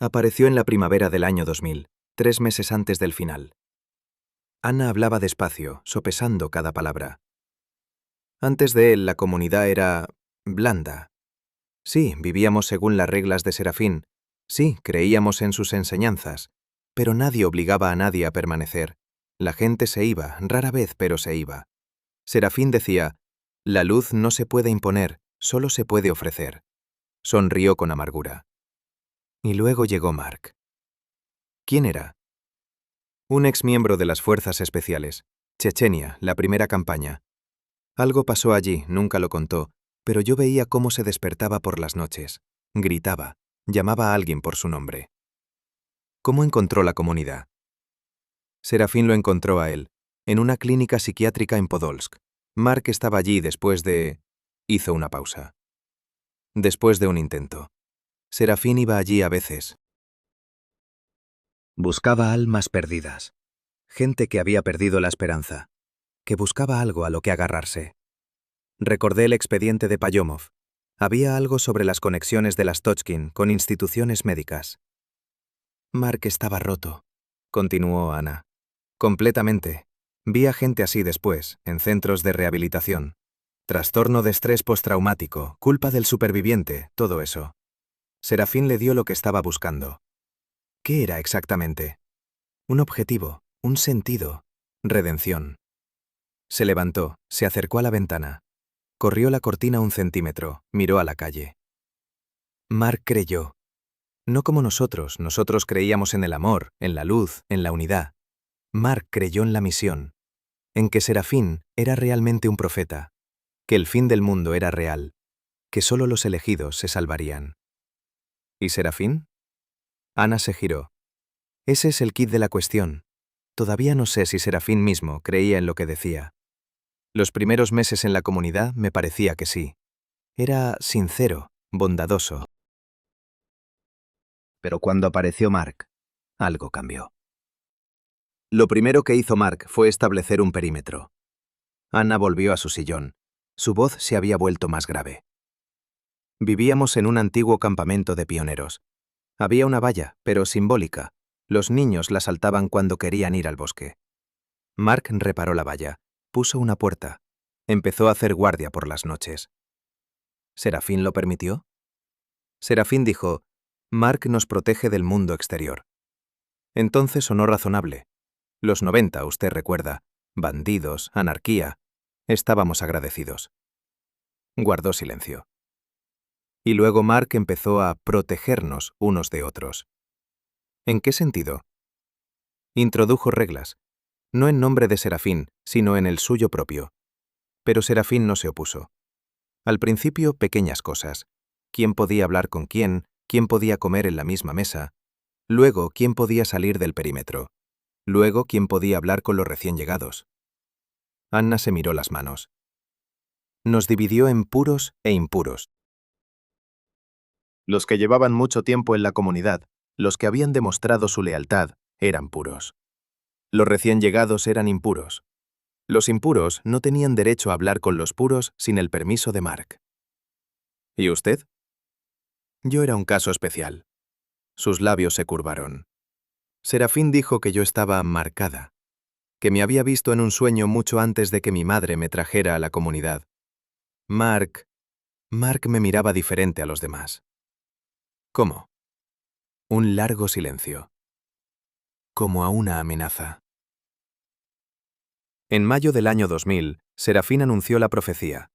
Apareció en la primavera del año 2000, 3 meses antes del final. Ana hablaba despacio, sopesando cada palabra. Antes de él, la comunidad era blanda. Sí, vivíamos según las reglas de Serafín. Sí, creíamos en sus enseñanzas. Pero nadie obligaba a nadie a permanecer. La gente se iba, rara vez, pero se iba. Serafín decía, la luz no se puede imponer, solo se puede ofrecer. Sonrió con amargura. Y luego llegó Mark. ¿Quién era? Un exmiembro de las Fuerzas Especiales. Chechenia, la primera campaña. Algo pasó allí, nunca lo contó, pero yo veía cómo se despertaba por las noches. Gritaba, llamaba a alguien por su nombre. ¿Cómo encontró la comunidad? Serafín lo encontró a él, en una clínica psiquiátrica en Podolsk. Mark estaba allí después de... Hizo una pausa. Después de un intento. Serafín iba allí a veces. Buscaba almas perdidas. Gente que había perdido la esperanza. Que buscaba algo a lo que agarrarse. Recordé el expediente de Payomov. Había algo sobre las conexiones de las Tochkin con instituciones médicas. Mark estaba roto, continuó Ana. Completamente. Vi a gente así después, en centros de rehabilitación. Trastorno de estrés postraumático, culpa del superviviente, todo eso. Serafín le dio lo que estaba buscando. ¿Qué era exactamente? Un objetivo, un sentido, redención. Se levantó, se acercó a la ventana. Corrió la cortina 1 centímetro, miró a la calle. Mark creyó. No como nosotros creíamos en el amor, en la luz, en la unidad. Mark creyó en la misión, en que Serafín era realmente un profeta, que el fin del mundo era real, que solo los elegidos se salvarían. ¿Y Serafín? Ana se giró. Ese es el quid de la cuestión. Todavía no sé si Serafín mismo creía en lo que decía. Los primeros meses en la comunidad me parecía que sí. Era sincero, bondadoso. Pero cuando apareció Mark, algo cambió. Lo primero que hizo Mark fue establecer un perímetro. Ana volvió a su sillón. Su voz se había vuelto más grave. Vivíamos en un antiguo campamento de pioneros. Había una valla, pero simbólica. Los niños la saltaban cuando querían ir al bosque. Mark reparó la valla, puso una puerta. Empezó a hacer guardia por las noches. ¿Serafín lo permitió? Serafín dijo, Mark nos protege del mundo exterior. Entonces sonó razonable. Los 90, usted recuerda. Bandidos, anarquía. Estábamos agradecidos. Guardó silencio. Y luego Mark empezó a protegernos unos de otros. ¿En qué sentido? Introdujo reglas, no en nombre de Serafín, sino en el suyo propio. Pero Serafín no se opuso. Al principio, pequeñas cosas. ¿Quién podía hablar con quién podía comer en la misma mesa? Luego, ¿quién podía salir del perímetro? Luego, ¿quién podía hablar con los recién llegados? Anna se miró las manos. Nos dividió en puros e impuros. Los que llevaban mucho tiempo en la comunidad, los que habían demostrado su lealtad, eran puros. Los recién llegados eran impuros. Los impuros no tenían derecho a hablar con los puros sin el permiso de Mark. ¿Y usted? Yo era un caso especial. Sus labios se curvaron. Serafín dijo que yo estaba marcada, que me había visto en un sueño mucho antes de que mi madre me trajera a la comunidad. Mark me miraba diferente a los demás. ¿Cómo? Un largo silencio. Como a una amenaza. En mayo del año 2000, Serafín anunció la profecía.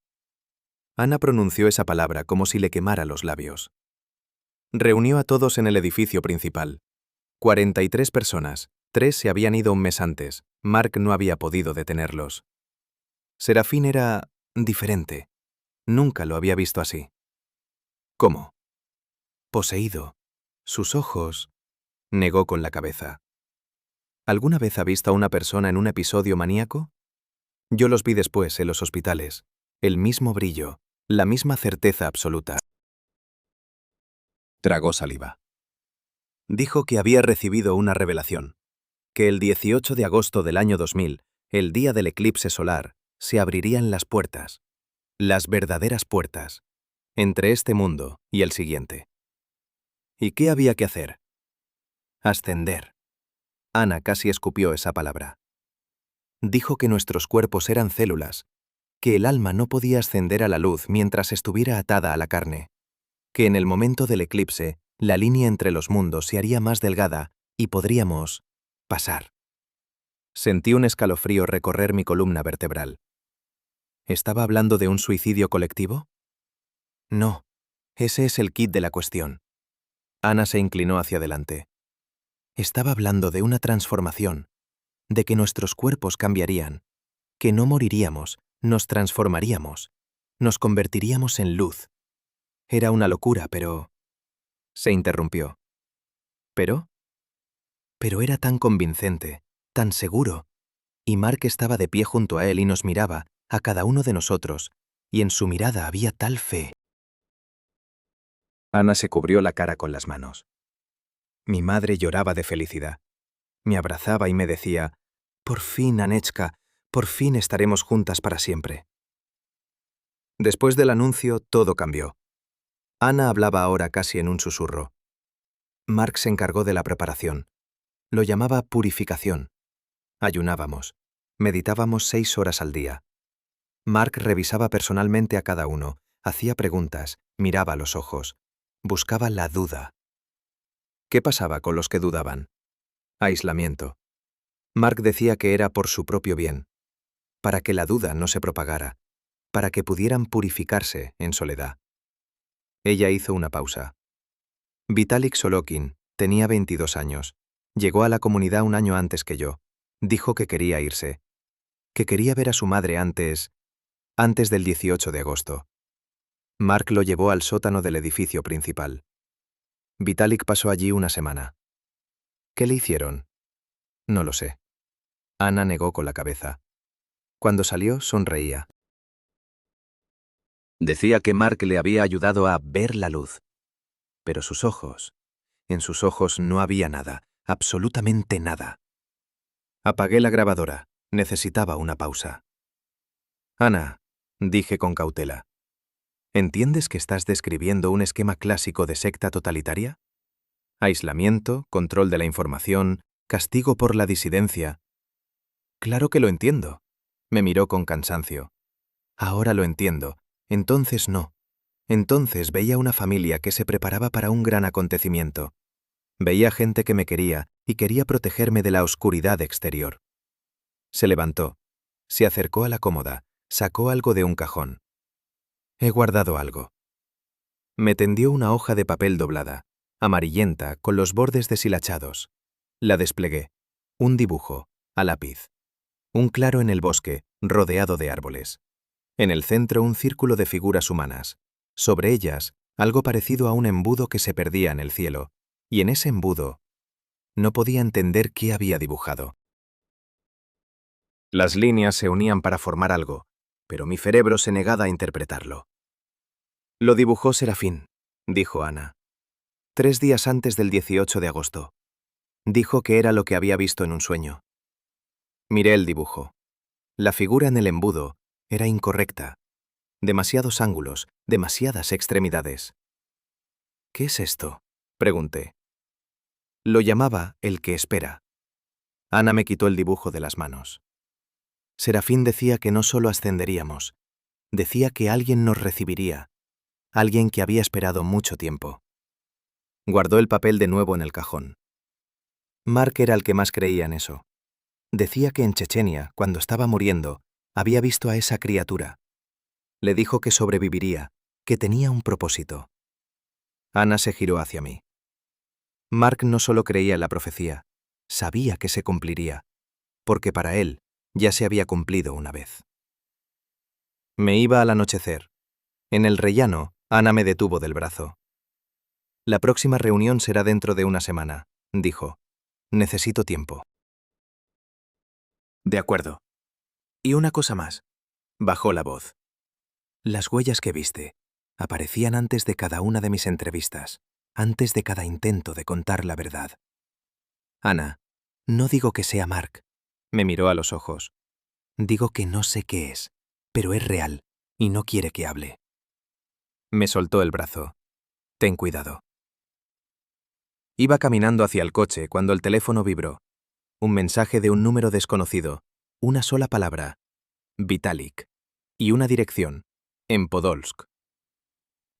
Ana pronunció esa palabra como si le quemara los labios. Reunió a todos en el edificio principal. 43 personas, 3 se habían ido un mes antes. Mark no había podido detenerlos. Serafín era diferente. Nunca lo había visto así. ¿Cómo? Poseído. Sus ojos, Negó con la cabeza. ¿Alguna vez ha visto a una persona en un episodio maníaco? Yo los vi después en los hospitales. El mismo brillo, la misma certeza absoluta. Tragó saliva. Dijo que había recibido una revelación, que el 18 de agosto del año 2000, el día del eclipse solar, se abrirían las puertas, las verdaderas puertas, entre este mundo y el siguiente. ¿Y qué había que hacer? Ascender. Ana casi escupió esa palabra. Dijo que nuestros cuerpos eran células, que el alma no podía ascender a la luz mientras estuviera atada a la carne, que en el momento del eclipse, la línea entre los mundos se haría más delgada y podríamos pasar. Sentí un escalofrío recorrer mi columna vertebral. ¿Estaba hablando de un suicidio colectivo? No, ese es el quid de la cuestión. Ana se inclinó hacia adelante. Estaba hablando de una transformación, de que nuestros cuerpos cambiarían, que no moriríamos, nos transformaríamos, nos convertiríamos en luz. Era una locura, pero... Se interrumpió. ¿Pero? Pero era tan convincente, tan seguro. Y Mark estaba de pie junto a él y nos miraba, a cada uno de nosotros, y en su mirada había tal fe. Ana se cubrió la cara con las manos. Mi madre lloraba de felicidad. Me abrazaba y me decía, «Por fin, Anechka, por fin estaremos juntas para siempre». Después del anuncio, todo cambió. Ana hablaba ahora casi en un susurro. Mark se encargó de la preparación. Lo llamaba purificación. Ayunábamos. Meditábamos 6 horas al día. Mark revisaba personalmente a cada uno, hacía preguntas, miraba a los ojos, buscaba la duda. ¿Qué pasaba con los que dudaban? Aislamiento. Mark decía que era por su propio bien, para que la duda no se propagara, para que pudieran purificarse en soledad. Ella hizo una pausa. Vitalik Solokin tenía 22 años. Llegó a la comunidad un año antes que yo. Dijo que quería irse, que quería ver a su madre antes del 18 de agosto. Mark lo llevó al sótano del edificio principal. Vitalik pasó allí una semana. ¿Qué le hicieron? No lo sé. Ana negó con la cabeza. Cuando salió, sonreía. Decía que Mark le había ayudado a ver la luz. Pero en sus ojos no había nada, absolutamente nada. Apagué la grabadora. Necesitaba una pausa. Ana, dije con cautela, ¿entiendes que estás describiendo un esquema clásico de secta totalitaria? Aislamiento, control de la información, castigo por la disidencia. Claro que lo entiendo. Me miró con cansancio. Ahora lo entiendo. Entonces no. Entonces veía una familia que se preparaba para un gran acontecimiento. Veía gente que me quería y quería protegerme de la oscuridad exterior. Se levantó, se acercó a la cómoda, sacó algo de un cajón. He guardado algo. Me tendió una hoja de papel doblada, amarillenta, con los bordes deshilachados. La desplegué. Un dibujo, a lápiz. Un claro en el bosque, rodeado de árboles. En el centro un círculo de figuras humanas. Sobre ellas, algo parecido a un embudo que se perdía en el cielo. Y en ese embudo, no podía entender qué había dibujado. Las líneas se unían para formar algo, pero mi cerebro se negaba a interpretarlo. Lo dibujó Serafín, dijo Ana. 3 días antes del 18 de agosto. Dijo que era lo que había visto en un sueño. Miré el dibujo. La figura en el embudo era incorrecta. Demasiados ángulos, demasiadas extremidades. ¿Qué es esto?, pregunté. Lo llamaba el que espera. Ana me quitó el dibujo de las manos. Serafín decía que no solo ascenderíamos, decía que alguien nos recibiría, alguien que había esperado mucho tiempo. Guardó el papel de nuevo en el cajón. Mark era el que más creía en eso. Decía que en Chechenia, cuando estaba muriendo, había visto a esa criatura. Le dijo que sobreviviría, que tenía un propósito. Ana se giró hacia mí. Mark no solo creía en la profecía, sabía que se cumpliría, porque para él ya se había cumplido una vez. Me iba al anochecer. En el rellano, Ana me detuvo del brazo. La próxima reunión será dentro de una semana. dijo. Necesito tiempo. De acuerdo. Y una cosa más. Bajó la voz. Las huellas que viste aparecían antes de cada una de mis entrevistas, antes de cada intento de contar la verdad. Ana, no digo que sea Mark. Me miró a los ojos. Digo que no sé qué es, pero es real y no quiere que hable. Me soltó el brazo. Ten cuidado. Iba caminando hacia el coche cuando el teléfono vibró. Un mensaje de un número desconocido. Una sola palabra. Vitalik. Y una dirección. En Podolsk.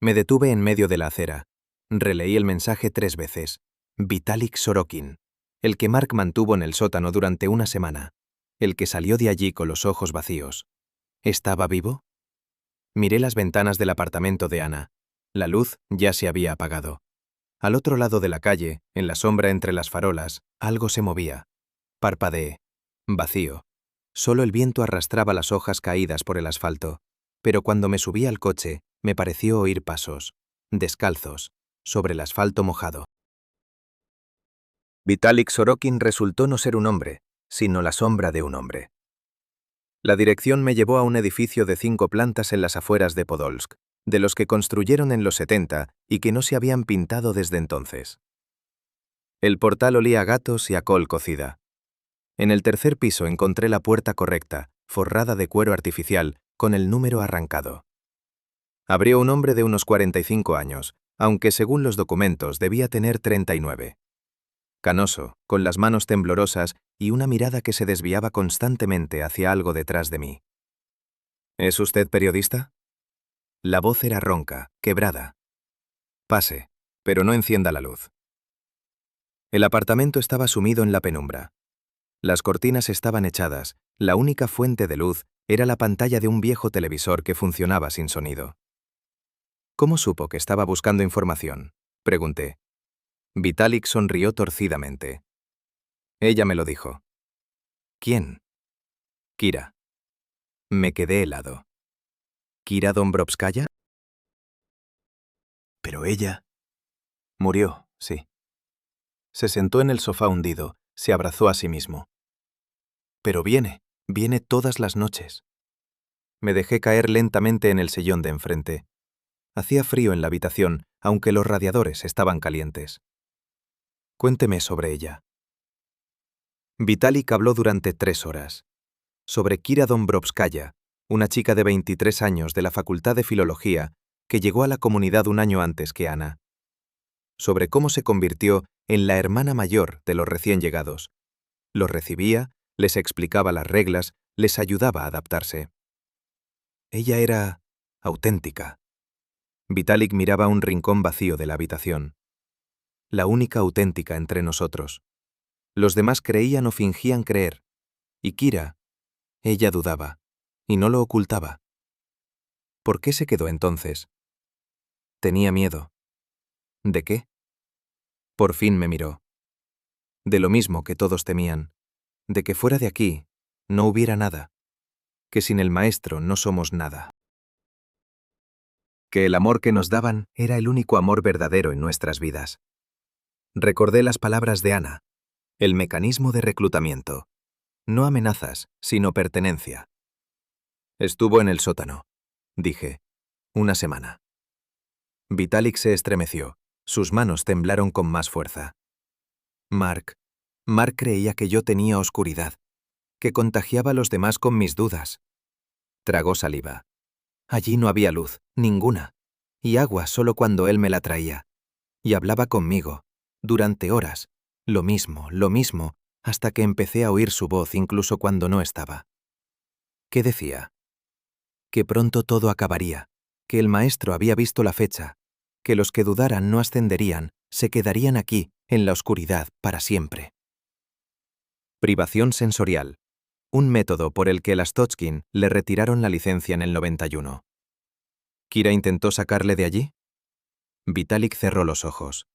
Me detuve en medio de la acera. Releí el mensaje 3 veces. Vitalik Sorokin. El que Mark mantuvo en el sótano durante una semana. El que salió de allí con los ojos vacíos. ¿Estaba vivo? Miré las ventanas del apartamento de Ana. La luz ya se había apagado. Al otro lado de la calle, en la sombra entre las farolas, algo se movía. Parpadeé. Vacío. Solo el viento arrastraba las hojas caídas por el asfalto. Pero cuando me subí al coche, me pareció oír pasos, descalzos, sobre el asfalto mojado. Vitalik Sorokin resultó no ser un hombre, sino la sombra de un hombre. La dirección me llevó a un edificio de 5 plantas en las afueras de Podolsk, de los que construyeron en los 70 y que no se habían pintado desde entonces. El portal olía a gatos y a col cocida. En el tercer piso encontré la puerta correcta, forrada de cuero artificial, con el número arrancado. Abrió un hombre de unos 45 años, aunque según los documentos debía tener 39. Canoso, con las manos temblorosas y una mirada que se desviaba constantemente hacia algo detrás de mí. ¿Es usted periodista? La voz era ronca, quebrada. Pase, pero no encienda la luz. El apartamento estaba sumido en la penumbra. Las cortinas estaban echadas, la única fuente de luz era la pantalla de un viejo televisor que funcionaba sin sonido. ¿Cómo supo que estaba buscando información?, pregunté. Vitalik sonrió torcidamente. Ella me lo dijo. ¿Quién? Kira. Me quedé helado. ¿Kira Dombrovskaya? Pero ella... Murió, sí. Se sentó en el sofá hundido, se abrazó a sí mismo. Pero viene todas las noches. Me dejé caer lentamente en el sillón de enfrente. Hacía frío en la habitación, aunque los radiadores estaban calientes. Cuénteme sobre ella. Vitalik habló durante 3 horas. Sobre Kira Dombrovskaya, una chica de 23 años de la Facultad de Filología que llegó a la comunidad un año antes que Ana. Sobre cómo se convirtió en la hermana mayor de los recién llegados. Los recibía, les explicaba las reglas, les ayudaba a adaptarse. Ella era auténtica. Vitalik miraba un rincón vacío de la habitación. La única auténtica entre nosotros. Los demás creían o fingían creer. Y Kira, ella dudaba, y no lo ocultaba. ¿Por qué se quedó entonces? Tenía miedo. ¿De qué? Por fin me miró. De lo mismo que todos temían, de que fuera de aquí no hubiera nada, que sin el maestro no somos nada. Que el amor que nos daban era el único amor verdadero en nuestras vidas. Recordé las palabras de Ana, el mecanismo de reclutamiento. No amenazas, sino pertenencia. Estuvo en el sótano, dije, 1 semana. Vitalik se estremeció, sus manos temblaron con más fuerza. Mark creía que yo tenía oscuridad, que contagiaba a los demás con mis dudas. Tragó saliva. Allí no había luz, ninguna, y agua solo cuando él me la traía. Y hablaba conmigo, durante horas, lo mismo, hasta que empecé a oír su voz incluso cuando no estaba. ¿Qué decía? Que pronto todo acabaría, que el maestro había visto la fecha, que los que dudaran no ascenderían, se quedarían aquí, en la oscuridad, para siempre. Privación sensorial. Un método por el que las Stotskin le retiraron la licencia en el 91. ¿Kira intentó sacarle de allí? Vitalik cerró los ojos.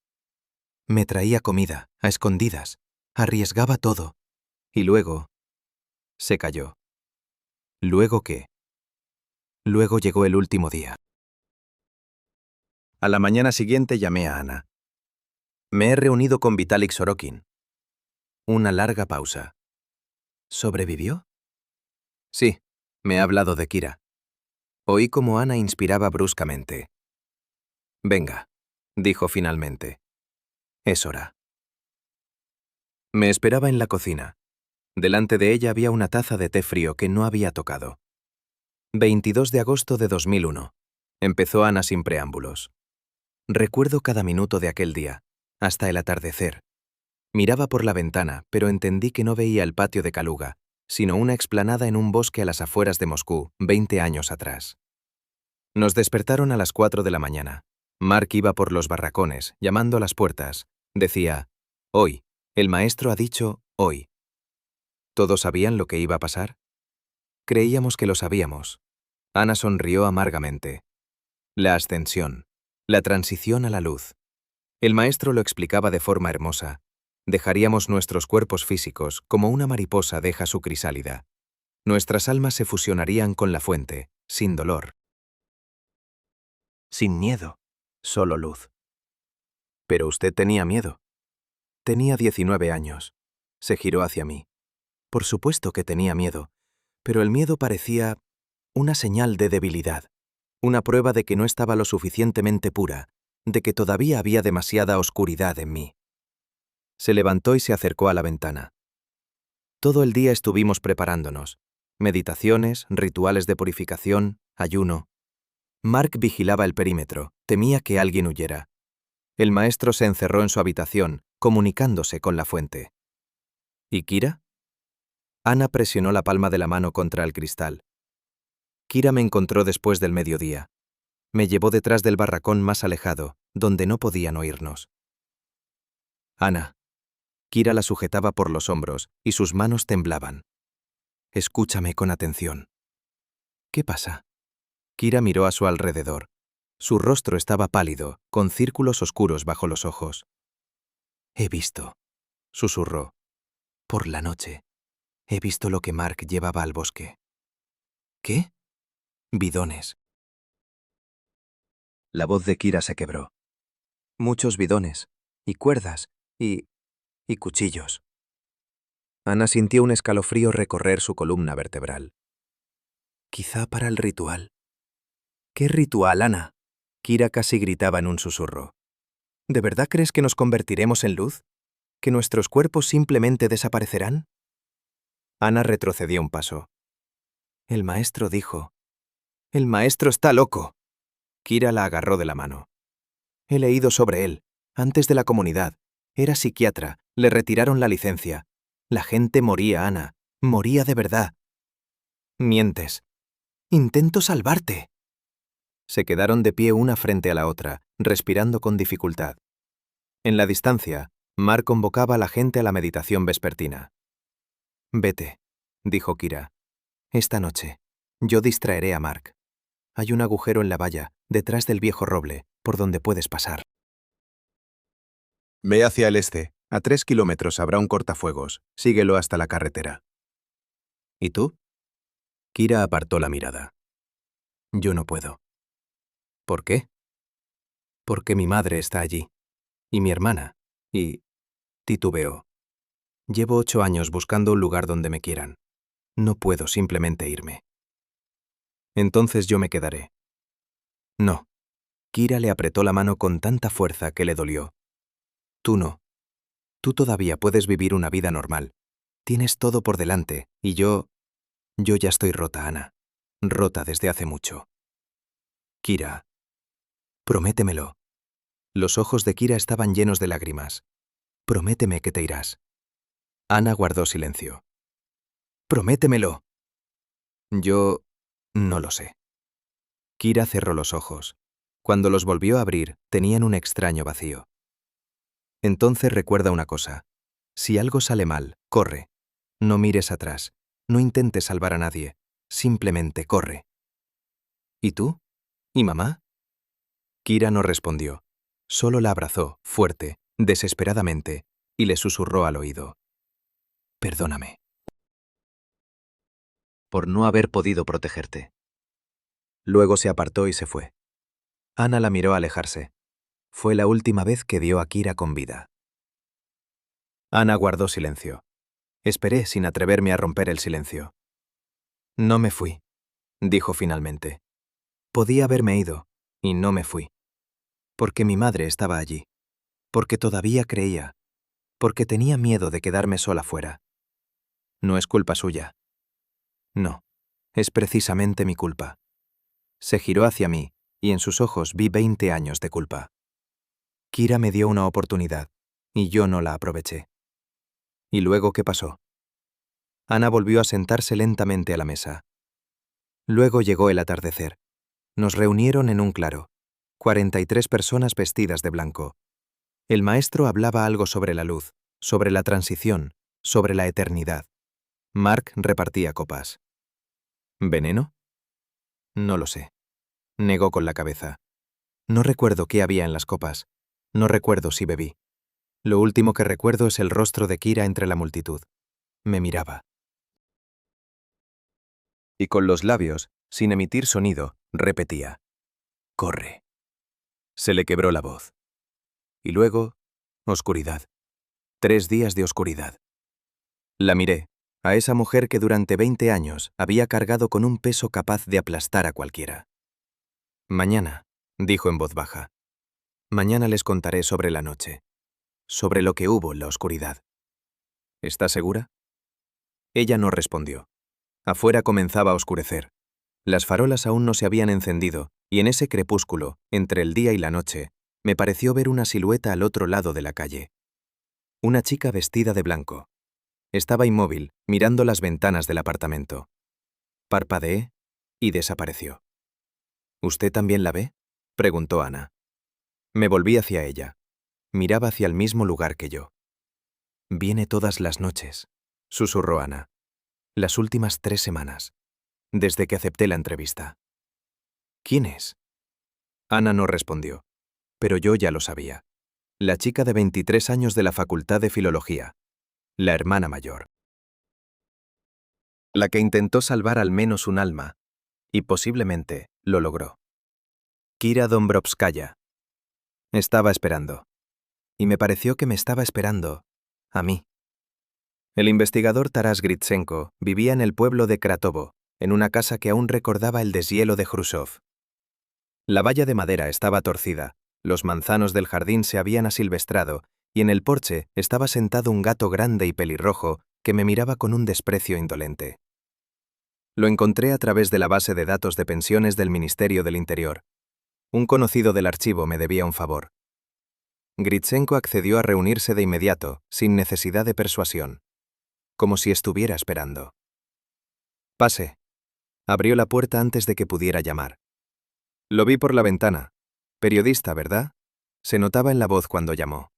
Me traía comida, a escondidas, arriesgaba todo. Y luego... Se calló. ¿Luego qué? Luego llegó el último día. A la mañana siguiente llamé a Ana. Me he reunido con Vitalik Sorokin. Una larga pausa. ¿Sobrevivió? Sí, me ha hablado de Kira. Oí como Ana inspiraba bruscamente. Venga, dijo finalmente. Es hora. Me esperaba en la cocina. Delante de ella había una taza de té frío que no había tocado. 22 de agosto de 2001. Empezó Ana sin preámbulos. Recuerdo cada minuto de aquel día, hasta el atardecer. Miraba por la ventana, pero entendí que no veía el patio de Kaluga, sino una explanada en un bosque a las afueras de Moscú, 20 años atrás. Nos despertaron a las 4 de la mañana. Mark iba por los barracones, llamando a las puertas. Decía, hoy. El maestro ha dicho, hoy. ¿Todos sabían lo que iba a pasar? Creíamos que lo sabíamos. Ana sonrió amargamente. La ascensión. La transición a la luz. El maestro lo explicaba de forma hermosa. Dejaríamos nuestros cuerpos físicos como una mariposa deja su crisálida. Nuestras almas se fusionarían con la fuente, sin dolor. Sin miedo, solo luz. Pero usted tenía miedo. Tenía 19 años. Se giró hacia mí. Por supuesto que tenía miedo, pero el miedo parecía una señal de debilidad, una prueba de que no estaba lo suficientemente pura, de que todavía había demasiada oscuridad en mí. Se levantó y se acercó a la ventana. Todo el día estuvimos preparándonos. Meditaciones, rituales de purificación, ayuno. Mark vigilaba el perímetro, temía que alguien huyera. El maestro se encerró en su habitación, comunicándose con la fuente. ¿Y Kira? Ana presionó la palma de la mano contra el cristal. Kira me encontró después del mediodía. Me llevó detrás del barracón más alejado, donde no podían oírnos. Ana. Kira la sujetaba por los hombros y sus manos temblaban. Escúchame con atención. ¿Qué pasa? Kira miró a su alrededor. Su rostro estaba pálido, con círculos oscuros bajo los ojos. He visto, susurró. Por la noche. He visto lo que Mark llevaba al bosque. ¿Qué? Bidones. La voz de Kira se quebró. Muchos bidones, y cuerdas, y cuchillos. Ana sintió un escalofrío recorrer su columna vertebral. Quizá para el ritual. ¿Qué ritual, Ana? Kira casi gritaba en un susurro. ¿De verdad crees que nos convertiremos en luz? ¿Que nuestros cuerpos simplemente desaparecerán? Ana retrocedió un paso. El maestro dijo. El maestro está loco. Kira la agarró de la mano. He leído sobre él, antes de la comunidad. Era psiquiatra, le retiraron la licencia. La gente moría, Ana. Moría de verdad. Mientes. Intento salvarte. Se quedaron de pie una frente a la otra, respirando con dificultad. En la distancia, Mark convocaba a la gente a la meditación vespertina. Vete, dijo Kira. Esta noche, yo distraeré a Mark. Hay un agujero en la valla, detrás del viejo roble, por donde puedes pasar. Ve hacia el este. A 3 kilómetros habrá un cortafuegos. Síguelo hasta la carretera. ¿Y tú? Kira apartó la mirada. Yo no puedo. ¿Por qué? Porque mi madre está allí. Y mi hermana. Y... titubeó. Llevo 8 años buscando un lugar donde me quieran. No puedo simplemente irme. Entonces yo me quedaré. No. Kira le apretó la mano con tanta fuerza que le dolió. Tú no. Tú todavía puedes vivir una vida normal. Tienes todo por delante, y yo ya estoy rota, Ana. Rota desde hace mucho. Kira. Prométemelo. Los ojos de Kira estaban llenos de lágrimas. Prométeme que te irás. Ana guardó silencio. Prométemelo. Yo no lo sé. Kira cerró los ojos. Cuando los volvió a abrir, tenían un extraño vacío. Entonces recuerda una cosa. Si algo sale mal, corre. No mires atrás. No intentes salvar a nadie. Simplemente corre. ¿Y tú? ¿Y mamá? Kira no respondió. Solo la abrazó, fuerte, desesperadamente, y le susurró al oído. Perdóname. Por no haber podido protegerte. Luego se apartó y se fue. Ana la miró alejarse. Fue la última vez que vio a Kira con vida. Ana guardó silencio. Esperé sin atreverme a romper el silencio. No me fui, dijo finalmente. Podía haberme ido, y no me fui. Porque mi madre estaba allí. Porque todavía creía. Porque tenía miedo de quedarme sola fuera. No es culpa suya. No, es precisamente mi culpa. Se giró hacia mí, y en sus ojos vi 20 años de culpa. Kira me dio una oportunidad, y yo no la aproveché. ¿Y luego qué pasó? Ana volvió a sentarse lentamente a la mesa. Luego llegó el atardecer. Nos reunieron en un claro. 43 personas vestidas de blanco. El maestro hablaba algo sobre la luz, sobre la transición, sobre la eternidad. Mark repartía copas. ¿Veneno? No lo sé. Negó con la cabeza. No recuerdo qué había en las copas. No recuerdo si bebí. Lo último que recuerdo es el rostro de Kira entre la multitud. Me miraba. Y con los labios, sin emitir sonido, repetía: «Corre». Se le quebró la voz. Y luego, oscuridad. 3 días de oscuridad. La miré, a esa mujer que durante 20 años había cargado con un peso capaz de aplastar a cualquiera. Mañana, dijo en voz baja. Mañana les contaré sobre la noche. Sobre lo que hubo en la oscuridad. ¿Está segura? Ella no respondió. Afuera comenzaba a oscurecer. Las farolas aún no se habían encendido, y en ese crepúsculo, entre el día y la noche, me pareció ver una silueta al otro lado de la calle. Una chica vestida de blanco. Estaba inmóvil, mirando las ventanas del apartamento. Parpadeé y desapareció. ¿Usted también la ve?, preguntó Ana. Me volví hacia ella. Miraba hacia el mismo lugar que yo. Viene todas las noches, susurró Ana. Las últimas 3 semanas, desde que acepté la entrevista. ¿Quién es? Ana no respondió, pero yo ya lo sabía. La chica de 23 años de la Facultad de Filología, la hermana mayor. La que intentó salvar al menos un alma, y posiblemente lo logró. Kira Dombrovskaya. Estaba esperando. Y me pareció que me estaba esperando a mí. El investigador Taras Gritsenko vivía en el pueblo de Kratovo, en una casa que aún recordaba el deshielo de Jrushchov. La valla de madera estaba torcida, los manzanos del jardín se habían asilvestrado, y en el porche estaba sentado un gato grande y pelirrojo que me miraba con un desprecio indolente. Lo encontré a través de la base de datos de pensiones del Ministerio del Interior. Un conocido del archivo me debía un favor. Gritsenko accedió a reunirse de inmediato, sin necesidad de persuasión. Como si estuviera esperando. Pase. Abrió la puerta antes de que pudiera llamar. Lo vi por la ventana. Periodista, ¿verdad? Se notaba en la voz cuando llamó.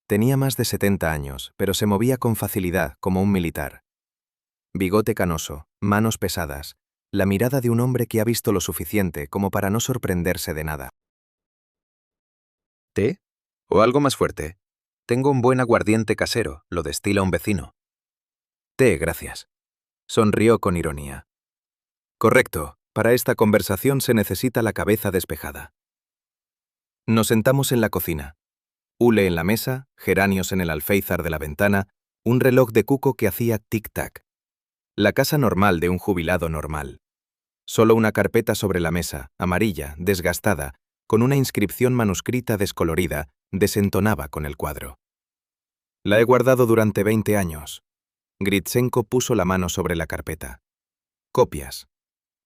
Tenía más de 70 años, pero se movía con facilidad, como un militar. Bigote canoso, manos pesadas, la mirada de un hombre que ha visto lo suficiente como para no sorprenderse de nada. ¿Té? ¿O algo más fuerte? Tengo un buen aguardiente casero, lo destila un vecino. Té, gracias. Sonrió con ironía. Correcto, para esta conversación se necesita la cabeza despejada. Nos sentamos en la cocina. Hule en la mesa, geranios en el alféizar de la ventana, un reloj de cuco que hacía tic-tac. La casa normal de un jubilado normal. Solo una carpeta sobre la mesa, amarilla, desgastada, con una inscripción manuscrita descolorida, desentonaba con el cuadro. La he guardado durante 20 años. Gritsenko puso la mano sobre la carpeta. Copias.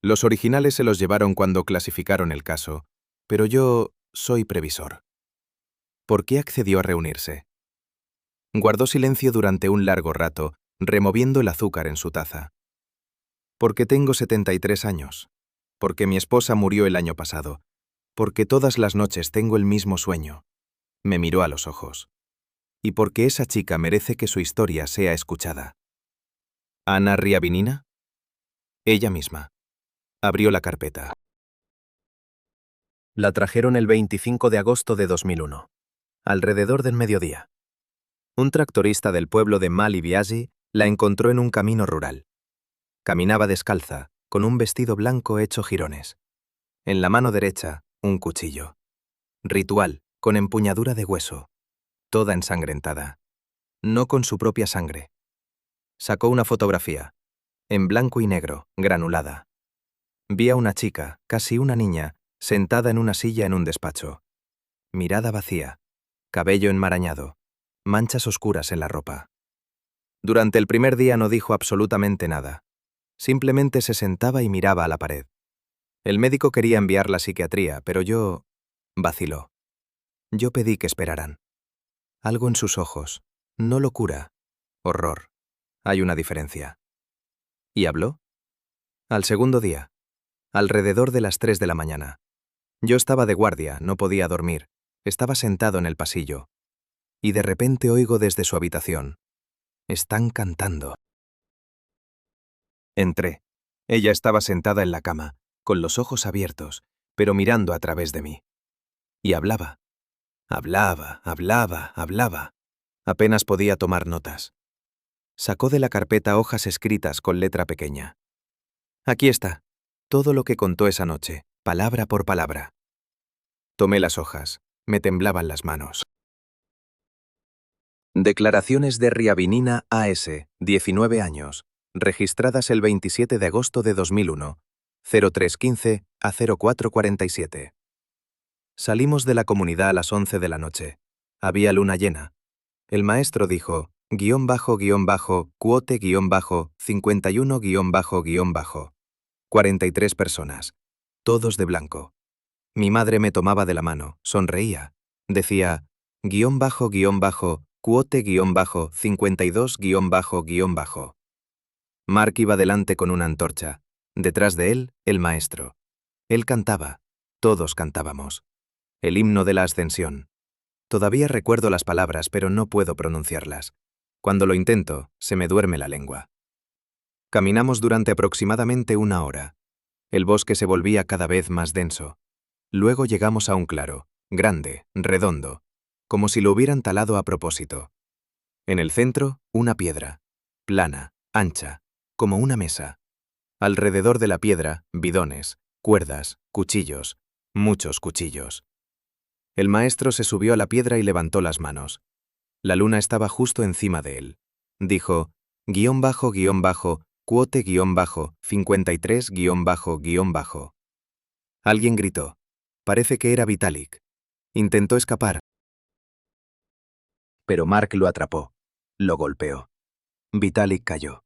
Los originales se los llevaron cuando clasificaron el caso, pero yo soy previsor. ¿Por qué accedió a reunirse? Guardó silencio durante un largo rato, removiendo el azúcar en su taza. Porque tengo 73 años. Porque mi esposa murió el año pasado. Porque todas las noches tengo el mismo sueño. Me miró a los ojos. Y porque esa chica merece que su historia sea escuchada. ¿Ana Riavinina? Ella misma. Abrió la carpeta. La trajeron el 25 de agosto de 2001, alrededor del mediodía. Un tractorista del pueblo de Mali Biasi la encontró en un camino rural. Caminaba descalza, con un vestido blanco hecho jirones. En la mano derecha, un cuchillo. Ritual, con empuñadura de hueso, toda ensangrentada, no con su propia sangre. Sacó una fotografía, en blanco y negro, granulada. Vi a una chica, casi una niña, sentada en una silla en un despacho. Mirada vacía, cabello enmarañado, manchas oscuras en la ropa. Durante el primer día no dijo absolutamente nada. Simplemente se sentaba y miraba a la pared. El médico quería enviarla a psiquiatría, pero yo... vaciló. Yo pedí que esperaran. Algo en sus ojos. No locura. Horror. Hay una diferencia. ¿Y habló? Al segundo día. Alrededor de las 3 de la mañana. Yo estaba de guardia, no podía dormir. Estaba sentado en el pasillo. Y de repente oigo desde su habitación. Están cantando. Entré. Ella estaba sentada en la cama, con los ojos abiertos, pero mirando a través de mí. Y hablaba. Hablaba. Apenas podía tomar notas. Sacó de la carpeta hojas escritas con letra pequeña. Aquí está, todo lo que contó esa noche, palabra por palabra. Tomé las hojas, me temblaban las manos. Declaraciones de Riavinina A.S., 19 años, registradas el 27 de agosto de 2001, 0315 a 0447. Salimos de la comunidad a las 11 de la noche. Había luna llena. El maestro dijo, __, quote_, 51__. 43 personas. Todos de blanco. Mi madre me tomaba de la mano, sonreía. Decía, __, quote_, 52__. Mark iba delante con una antorcha. Detrás de él, el maestro. Él cantaba. Todos cantábamos. El himno de la ascensión. Todavía recuerdo las palabras, pero no puedo pronunciarlas. Cuando lo intento, se me duerme la lengua. Caminamos durante aproximadamente 1 hora. El bosque se volvía cada vez más denso. Luego llegamos a un claro, grande, redondo, como si lo hubieran talado a propósito. En el centro, una piedra, plana, ancha, como una mesa. Alrededor de la piedra, bidones, cuerdas, cuchillos, muchos cuchillos. El maestro se subió a la piedra y levantó las manos. La luna estaba justo encima de él. Dijo, __, quote__, 53__. Alguien gritó. Parece que era Vitalik. Intentó escapar. Pero Mark lo atrapó. Lo golpeó. Vitalik cayó.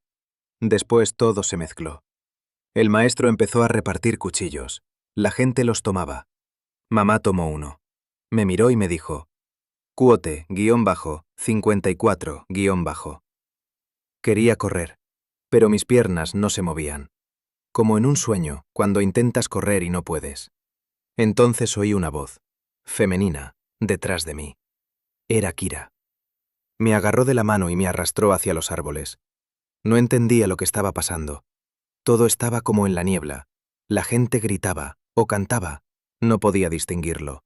Después todo se mezcló. El maestro empezó a repartir cuchillos. La gente los tomaba. Mamá tomó uno. Me miró y me dijo, quote__, 54__. Quería correr, pero mis piernas no se movían. Como en un sueño, cuando intentas correr y no puedes. Entonces oí una voz, femenina, detrás de mí. Era Kira. Me agarró de la mano y me arrastró hacia los árboles. No entendía lo que estaba pasando. Todo estaba como en la niebla. La gente gritaba o cantaba. No podía distinguirlo.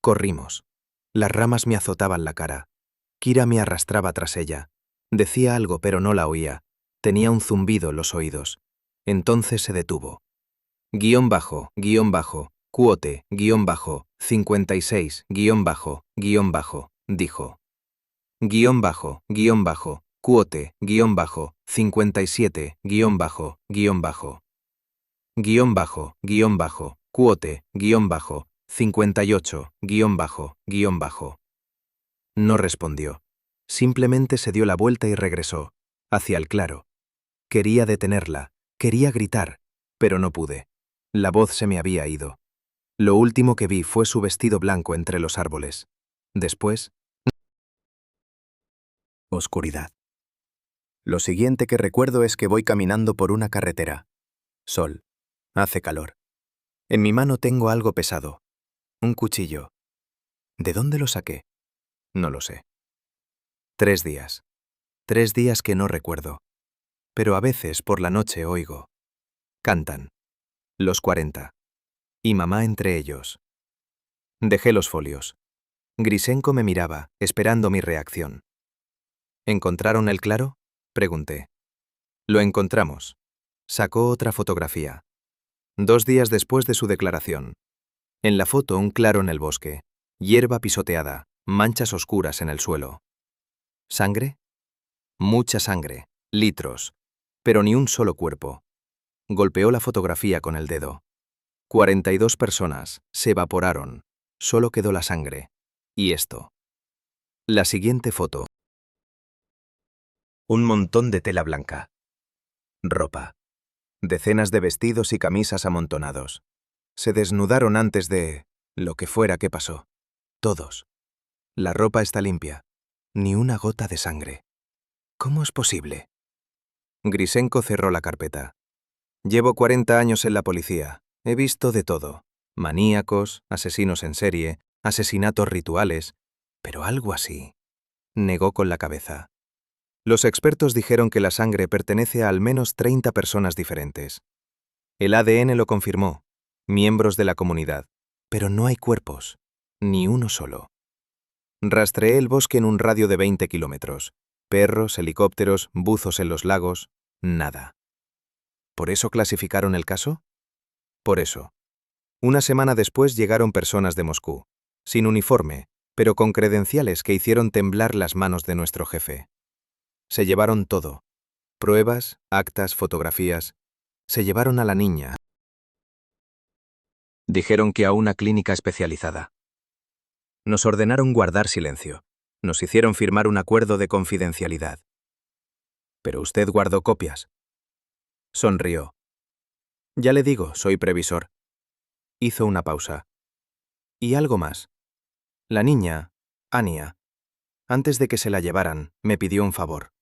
Corrimos. Las ramas me azotaban la cara. Kira me arrastraba tras ella. Decía algo, pero no la oía. Tenía un zumbido en los oídos. Entonces se detuvo. __, quote__, 56__, dijo. __, quote__, 57__, quote__, 58__. No respondió. Simplemente se dio la vuelta y regresó, hacia el claro. Quería detenerla, quería gritar, pero no pude. La voz se me había ido. Lo último que vi fue su vestido blanco entre los árboles. Después, oscuridad. Lo siguiente que recuerdo es que voy caminando por una carretera. Sol. Hace calor. En mi mano tengo algo pesado. Un cuchillo. ¿De dónde lo saqué? No lo sé. 3 días. 3 días que no recuerdo. Pero a veces por la noche oigo. Cantan. Los 40. Y mamá entre ellos. Dejé los folios. Grisenko me miraba, esperando mi reacción. ¿Encontraron el claro? Pregunté. Lo encontramos. Sacó otra fotografía. 2 días después de su declaración. En la foto un claro en el bosque. Hierba pisoteada, manchas oscuras en el suelo. ¿Sangre? Mucha sangre, litros, pero ni un solo cuerpo. Golpeó la fotografía con el dedo. 42 personas se evaporaron, solo quedó la sangre. Y esto. La siguiente foto. Un montón de tela blanca. Ropa. Decenas de vestidos y camisas amontonados. Se desnudaron antes de lo que fuera que pasó. Todos. La ropa está limpia. Ni una gota de sangre. ¿Cómo es posible? Grisenko cerró la carpeta. Llevo 40 años en la policía. He visto de todo. Maníacos, asesinos en serie, asesinatos rituales. Pero algo así. Negó con la cabeza. Los expertos dijeron que la sangre pertenece a al menos 30 personas diferentes. El ADN lo confirmó. Miembros de la comunidad. Pero no hay cuerpos. Ni uno solo. Rastreé el bosque en un radio de 20 kilómetros. Perros, helicópteros, buzos en los lagos. Nada. ¿Por eso clasificaron el caso? Por eso. Una semana después llegaron personas de Moscú, sin uniforme, pero con credenciales que hicieron temblar las manos de nuestro jefe. Se llevaron todo. Pruebas, actas, fotografías. Se llevaron a la niña. Dijeron que a una clínica especializada. Nos ordenaron guardar silencio. Nos hicieron firmar un acuerdo de confidencialidad. Pero usted guardó copias. Sonrió. Ya le digo, soy previsor. Hizo una pausa. Y algo más. La niña, Ania, antes de que se la llevaran, me pidió un favor.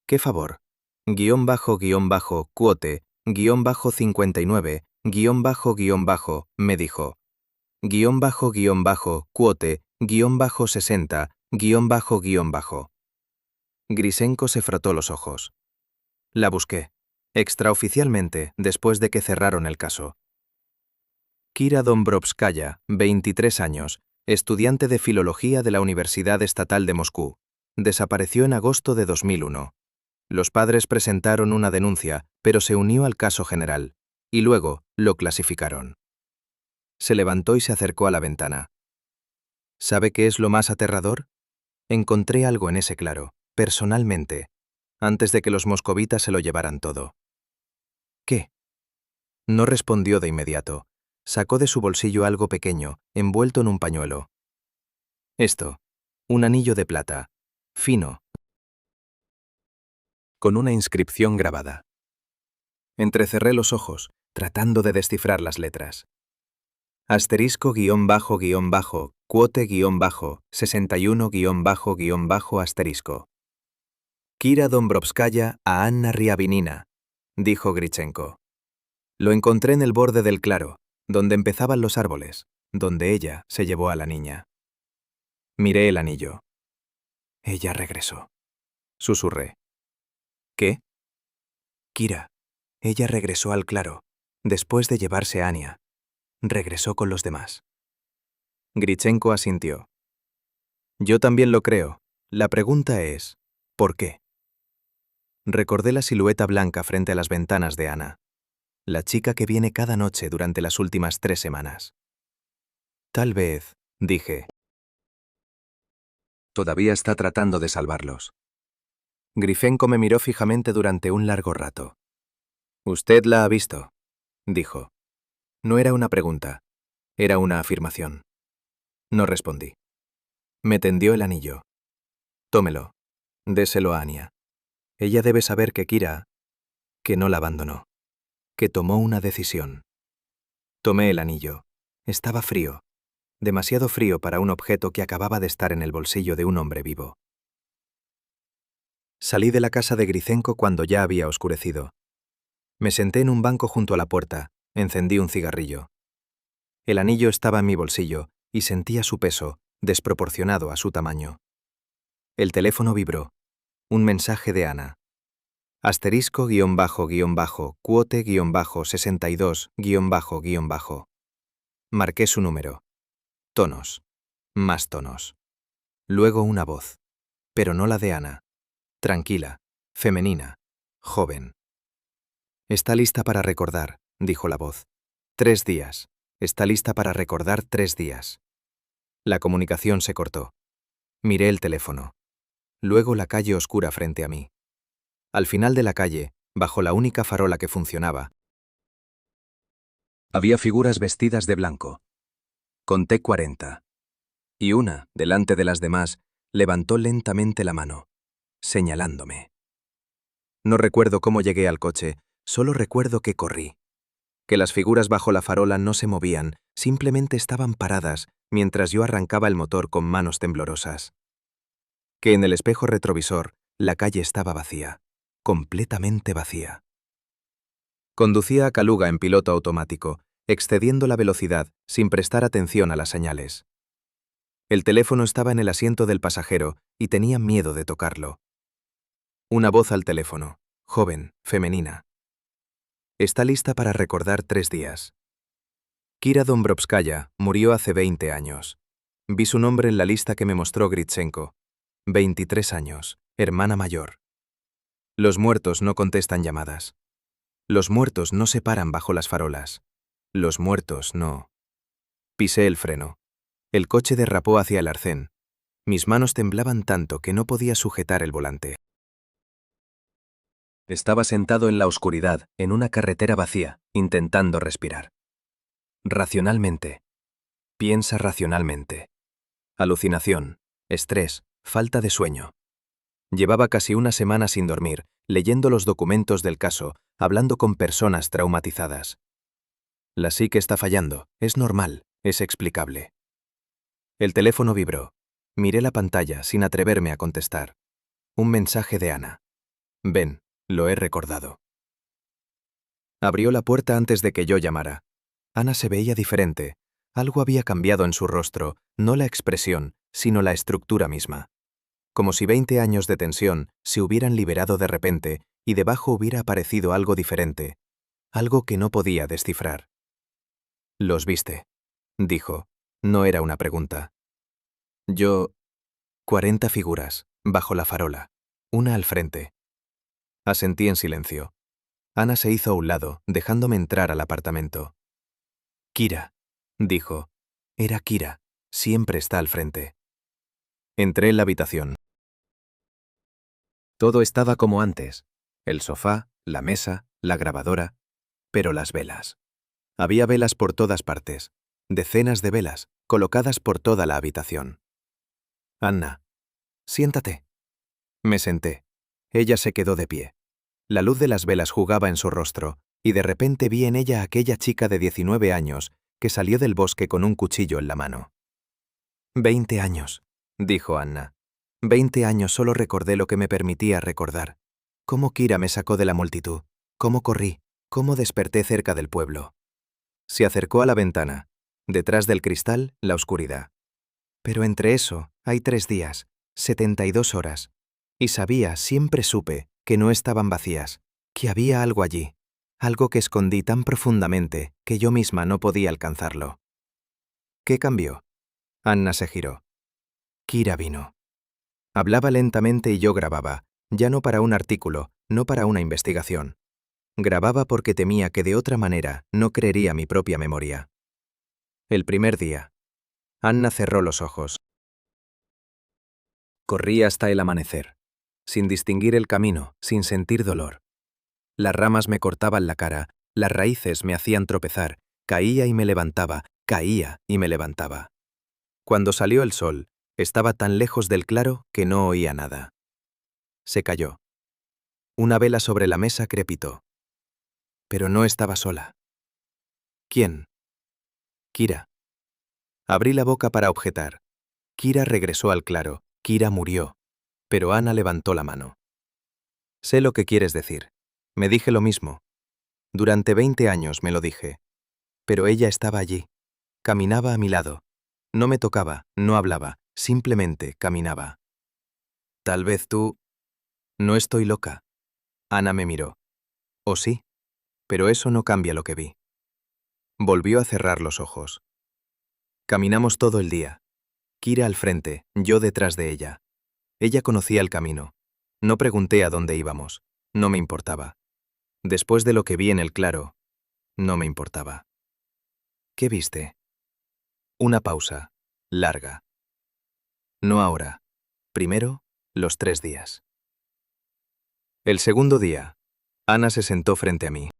¿Qué favor? __quote, _59, _, me dijo. __quote, _60, _. Grisenko se frotó los ojos. La busqué, extraoficialmente, después de que cerraron el caso. Kira Dombrovskaya, 23 años, estudiante de Filología de la Universidad Estatal de Moscú. Desapareció en agosto de 2001. Los padres presentaron una denuncia, pero se unió al caso general, y luego lo clasificaron. Se levantó y se acercó a la ventana. ¿Sabe qué es lo más aterrador? Encontré algo en ese claro, personalmente, antes de que los moscovitas se lo llevaran todo. ¿Qué? No respondió de inmediato. Sacó de su bolsillo algo pequeño, envuelto en un pañuelo. Esto, un anillo de plata, fino, con una inscripción grabada. Entrecerré los ojos, tratando de descifrar las letras. Asterisco __, quote _ 61 _ asterisco. Kira Dombrovskaya a Anna Riabinina, dijo Grichenko. Lo encontré en el borde del claro, donde empezaban los árboles, donde ella se llevó a la niña. Miré el anillo. Ella regresó. Susurré. ¿Qué? Kira. Ella regresó al claro, después de llevarse a Ania. Regresó con los demás. Grichenko asintió. Yo también lo creo. La pregunta es, ¿por qué? Recordé la silueta blanca frente a las ventanas de Ana, la chica que viene cada noche durante las últimas 3 semanas. Tal vez, dije. Todavía está tratando de salvarlos. Grichenko me miró fijamente durante un largo rato. Usted la ha visto, dijo. No era una pregunta, era una afirmación. No respondí. Me tendió el anillo. Tómelo. Déselo a Ania. Ella debe saber que Kira, que no la abandonó, que tomó una decisión. Tomé el anillo. Estaba frío, demasiado frío para un objeto que acababa de estar en el bolsillo de un hombre vivo. Salí de la casa de Grichenko cuando ya había oscurecido. Me senté en un banco junto a la puerta, encendí un cigarrillo. El anillo estaba en mi bolsillo y sentía su peso, desproporcionado a su tamaño. El teléfono vibró. Un mensaje de Ana. Asterisco __, quote _ 62 __. Marqué su número. Tonos. Más tonos. Luego una voz. Pero no la de Ana. Tranquila, femenina, joven. Está lista para recordar, dijo la voz. 3 días. Está lista para recordar 3 días. La comunicación se cortó. Miré el teléfono. Luego la calle oscura frente a mí. Al final de la calle, bajo la única farola que funcionaba, había figuras vestidas de blanco. Conté 40. Y una, delante de las demás, levantó lentamente la mano, señalándome. No recuerdo cómo llegué al coche, solo recuerdo que corrí. Que las figuras bajo la farola no se movían, simplemente estaban paradas mientras yo arrancaba el motor con manos temblorosas. Que en el espejo retrovisor la calle estaba vacía, completamente vacía. Conducía a Kaluga en piloto automático, excediendo la velocidad sin prestar atención a las señales. El teléfono estaba en el asiento del pasajero y tenía miedo de tocarlo. Una voz al teléfono, joven, femenina. Está lista para recordar 3 días. Kira Dombrovskaya murió hace 20 años. Vi su nombre en la lista que me mostró Gritsenko. 23 años, hermana mayor. Los muertos no contestan llamadas. Los muertos no se paran bajo las farolas. Los muertos no. Pisé el freno. El coche derrapó hacia el arcén. Mis manos temblaban tanto que no podía sujetar el volante. Estaba sentado en la oscuridad, en una carretera vacía, intentando respirar. Racionalmente. Piensa racionalmente. Alucinación, estrés, falta de sueño. Llevaba casi una semana sin dormir, leyendo los documentos del caso, hablando con personas traumatizadas. La psique está fallando, es normal, es explicable. El teléfono vibró. Miré la pantalla sin atreverme a contestar. Un mensaje de Ana. Ven, lo he recordado. Abrió la puerta antes de que yo llamara. Ana se veía diferente. Algo había cambiado en su rostro, no la expresión, sino la estructura misma. Como si 20 años de tensión se hubieran liberado de repente y debajo hubiera aparecido algo diferente, algo que no podía descifrar. «¿Los viste?», dijo. No era una pregunta. Yo... 40 figuras, bajo la farola, una al frente. Asentí en silencio. Ana se hizo a un lado, dejándome entrar al apartamento. «Kira», dijo. Era Kira, siempre está al frente. Entré en la habitación. Todo estaba como antes. El sofá, la mesa, la grabadora, pero las velas. Había velas por todas partes, decenas de velas, colocadas por toda la habitación. «Anna, siéntate». Me senté. Ella se quedó de pie. La luz de las velas jugaba en su rostro, y de repente vi en ella a aquella chica de 19 años que salió del bosque con un cuchillo en la mano. 20 años, dijo Anna. 20 años solo recordé lo que me permitía recordar. Cómo Kira me sacó de la multitud, cómo corrí, cómo desperté cerca del pueblo. Se acercó a la ventana. Detrás del cristal, la oscuridad. Pero entre eso, hay 3 días, 72 horas. Y sabía, siempre supe, que no estaban vacías, que había algo allí, algo que escondí tan profundamente que yo misma no podía alcanzarlo. ¿Qué cambió? Anna se giró. Kira vino. Hablaba lentamente y yo grababa, ya no para un artículo, no para una investigación. Grababa porque temía que de otra manera no creería mi propia memoria. El primer día. Anna cerró los ojos. Corrí hasta el amanecer, sin distinguir el camino, sin sentir dolor. Las ramas me cortaban la cara, las raíces me hacían tropezar, caía y me levantaba, caía y me levantaba. Cuando salió el sol, estaba tan lejos del claro que no oía nada. Se cayó. Una vela sobre la mesa crepitó. Pero no estaba sola. ¿Quién? Kira. Abrí la boca para objetar. Kira regresó al claro. Kira murió. Pero Ana levantó la mano. Sé lo que quieres decir. Me dije lo mismo. Durante 20 años me lo dije. Pero ella estaba allí. Caminaba a mi lado. No me tocaba, no hablaba, simplemente caminaba. Tal vez tú... No estoy loca. Ana me miró. ¿O sí? Pero eso no cambia lo que vi. Volvió a cerrar los ojos. Caminamos todo el día. Kira al frente, yo detrás de ella. Ella conocía el camino. No pregunté a dónde íbamos. No me importaba. Después de lo que vi en el claro, no me importaba. ¿Qué viste? Una pausa. larga. No ahora. Primero, los 3 días. El segundo día, Ana se sentó frente a mí.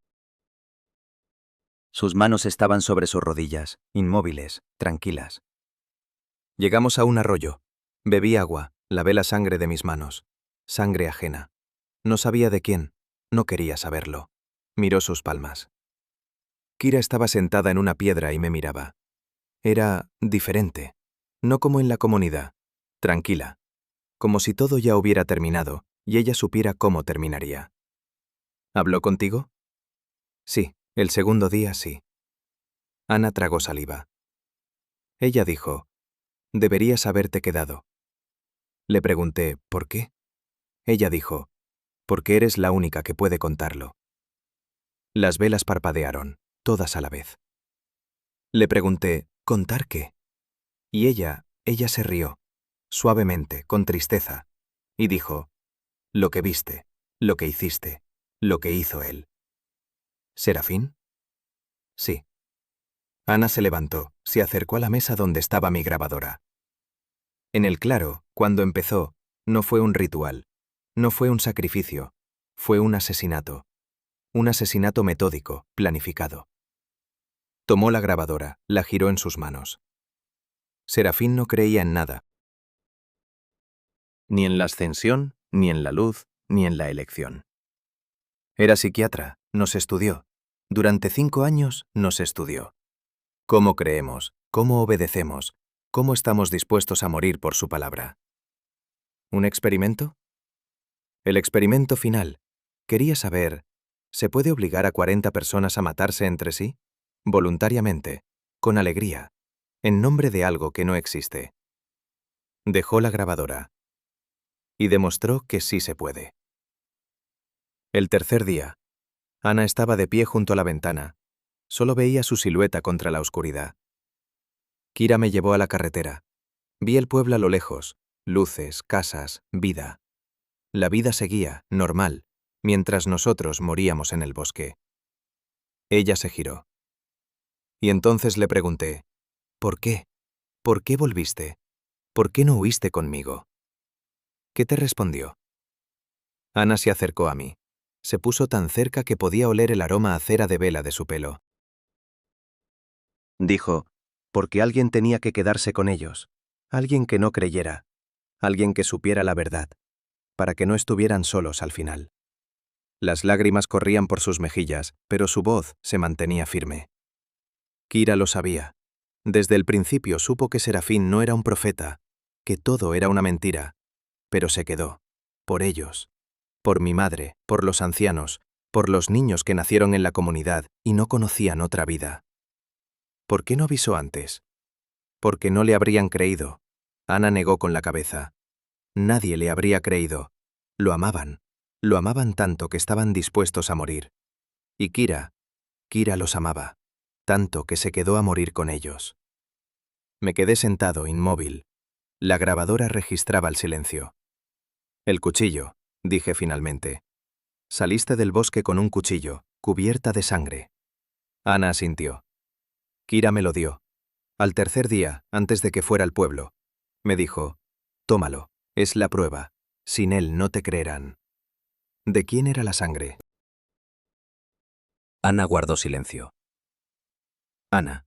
Sus manos estaban sobre sus rodillas, inmóviles, tranquilas. Llegamos a un arroyo. Bebí agua, lavé la sangre de mis manos. Sangre ajena. No sabía de quién, no quería saberlo. Miró sus palmas. Kira estaba sentada en una piedra y me miraba. Era diferente, no como en la comunidad, tranquila, como si todo ya hubiera terminado y ella supiera cómo terminaría. ¿Habló contigo? Sí, el segundo día sí. Ana tragó saliva. Ella dijo, deberías haberte quedado. Le pregunté, ¿por qué? Ella dijo, porque eres la única que puede contarlo. Las velas parpadearon, todas a la vez. Le pregunté, ¿contar qué? Y ella se rió, suavemente, con tristeza, y dijo, lo que viste, lo que hiciste, lo que hizo él. ¿Serafín? Sí. Ana se levantó, se acercó a la mesa donde estaba mi grabadora. En el claro, cuando empezó, no fue un ritual, no fue un sacrificio, fue un asesinato metódico, planificado. Tomó la grabadora, la giró en sus manos. Serafín no creía en nada. Ni en la ascensión, ni en la luz, ni en la elección. Era psiquiatra, nos estudió. Durante 5 años nos estudió. ¿Cómo creemos? ¿Cómo obedecemos? ¿Cómo estamos dispuestos a morir por su palabra? ¿Un experimento? El experimento final. Quería saber, ¿se puede obligar a 40 personas a matarse entre sí? Voluntariamente, con alegría, en nombre de algo que no existe. Dejó la grabadora. Y demostró que sí se puede. El tercer día, Ana estaba de pie junto a la ventana. Solo veía su silueta contra la oscuridad. Kira me llevó a la carretera. Vi el pueblo a lo lejos, luces, casas, vida. La vida seguía, normal, mientras nosotros moríamos en el bosque. Ella se giró. Y entonces le pregunté, ¿por qué? ¿Por qué volviste? ¿Por qué no huiste conmigo? ¿Qué te respondió? Ana se acercó a mí. Se puso tan cerca que podía oler el aroma a cera de vela de su pelo. Dijo, porque alguien tenía que quedarse con ellos, alguien que no creyera, alguien que supiera la verdad, para que no estuvieran solos al final. Las lágrimas corrían por sus mejillas, pero su voz se mantenía firme. Kira lo sabía. Desde el principio supo que Serafín no era un profeta, que todo era una mentira, pero se quedó, por ellos, por mi madre, por los ancianos, por los niños que nacieron en la comunidad y no conocían otra vida. ¿Por qué no avisó antes? Porque no le habrían creído. Ana negó con la cabeza. Nadie le habría creído. Lo amaban tanto que estaban dispuestos a morir. Y Kira los amaba, tanto que se quedó a morir con ellos. Me quedé sentado, inmóvil. La grabadora registraba el silencio. El cuchillo, dije finalmente. Saliste del bosque con un cuchillo, cubierta de sangre. Ana asintió. Kira me lo dio. Al tercer día, antes de que fuera al pueblo. Me dijo, tómalo, es la prueba. Sin él no te creerán. ¿De quién era la sangre? Ana guardó silencio. Ana,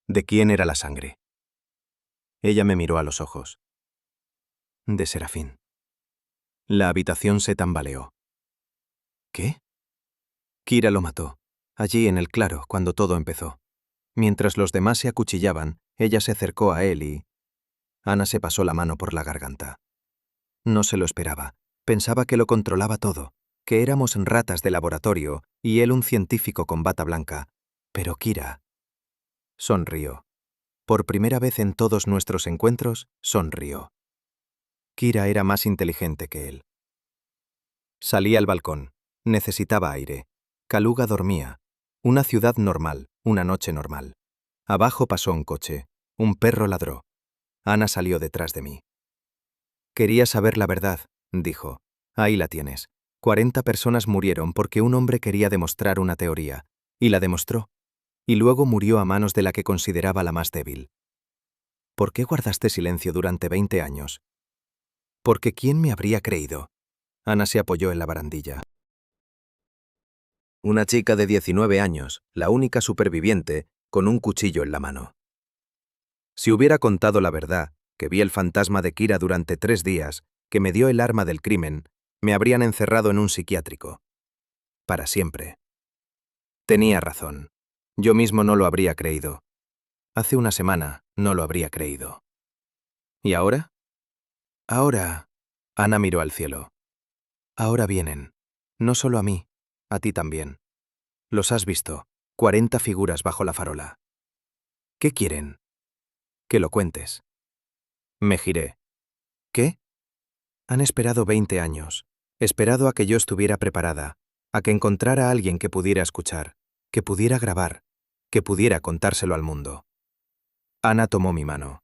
¿de quién era la sangre? Ella me miró a los ojos. De Serafín. La habitación se tambaleó. ¿Qué? Kira lo mató, allí en el claro, cuando todo empezó. Mientras los demás se acuchillaban, ella se acercó a él y... Ana se pasó la mano por la garganta. No se lo esperaba. Pensaba que lo controlaba todo, que éramos ratas de laboratorio y él un científico con bata blanca. Pero Kira... Sonrió. Por primera vez en todos nuestros encuentros, sonrió. Kira era más inteligente que él. Salí al balcón. Necesitaba aire. Kaluga dormía. Una ciudad normal, una noche normal. Abajo pasó un coche. Un perro ladró. Ana salió detrás de mí. Quería saber la verdad, dijo. Ahí la tienes. 40 personas murieron porque un hombre quería demostrar una teoría. Y la demostró. Y luego murió a manos de la que consideraba la más débil. ¿Por qué guardaste silencio durante 20 años? Porque ¿quién me habría creído? Ana se apoyó en la barandilla. Una chica de 19 años, la única superviviente, con un cuchillo en la mano. Si hubiera contado la verdad, que vi el fantasma de Kira durante 3 días, que me dio el arma del crimen, me habrían encerrado en un psiquiátrico. Para siempre. Tenía razón. Yo mismo no lo habría creído. Hace una semana no lo habría creído. ¿Y ahora? Ahora... Ana miró al cielo. Ahora vienen. No solo a mí, a ti también. Los has visto. 40 figuras bajo la farola. ¿Qué quieren? Que lo cuentes. Me giré. ¿Qué? Han esperado 20 años. Esperado a que yo estuviera preparada, a que encontrara a alguien que pudiera escuchar, que pudiera grabar, que pudiera contárselo al mundo. Ana tomó mi mano.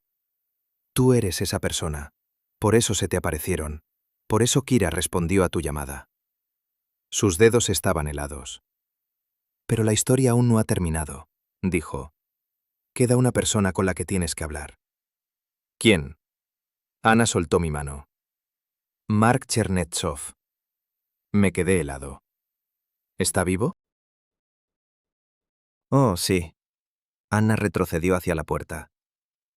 Tú eres esa persona. Por eso se te aparecieron. Por eso Kira respondió a tu llamada. Sus dedos estaban helados. Pero la historia aún no ha terminado, dijo. Queda una persona con la que tienes que hablar. ¿Quién? Ana soltó mi mano. Mark Chernetsov. Me quedé helado. ¿Está vivo? Oh, sí. Ana retrocedió hacia la puerta.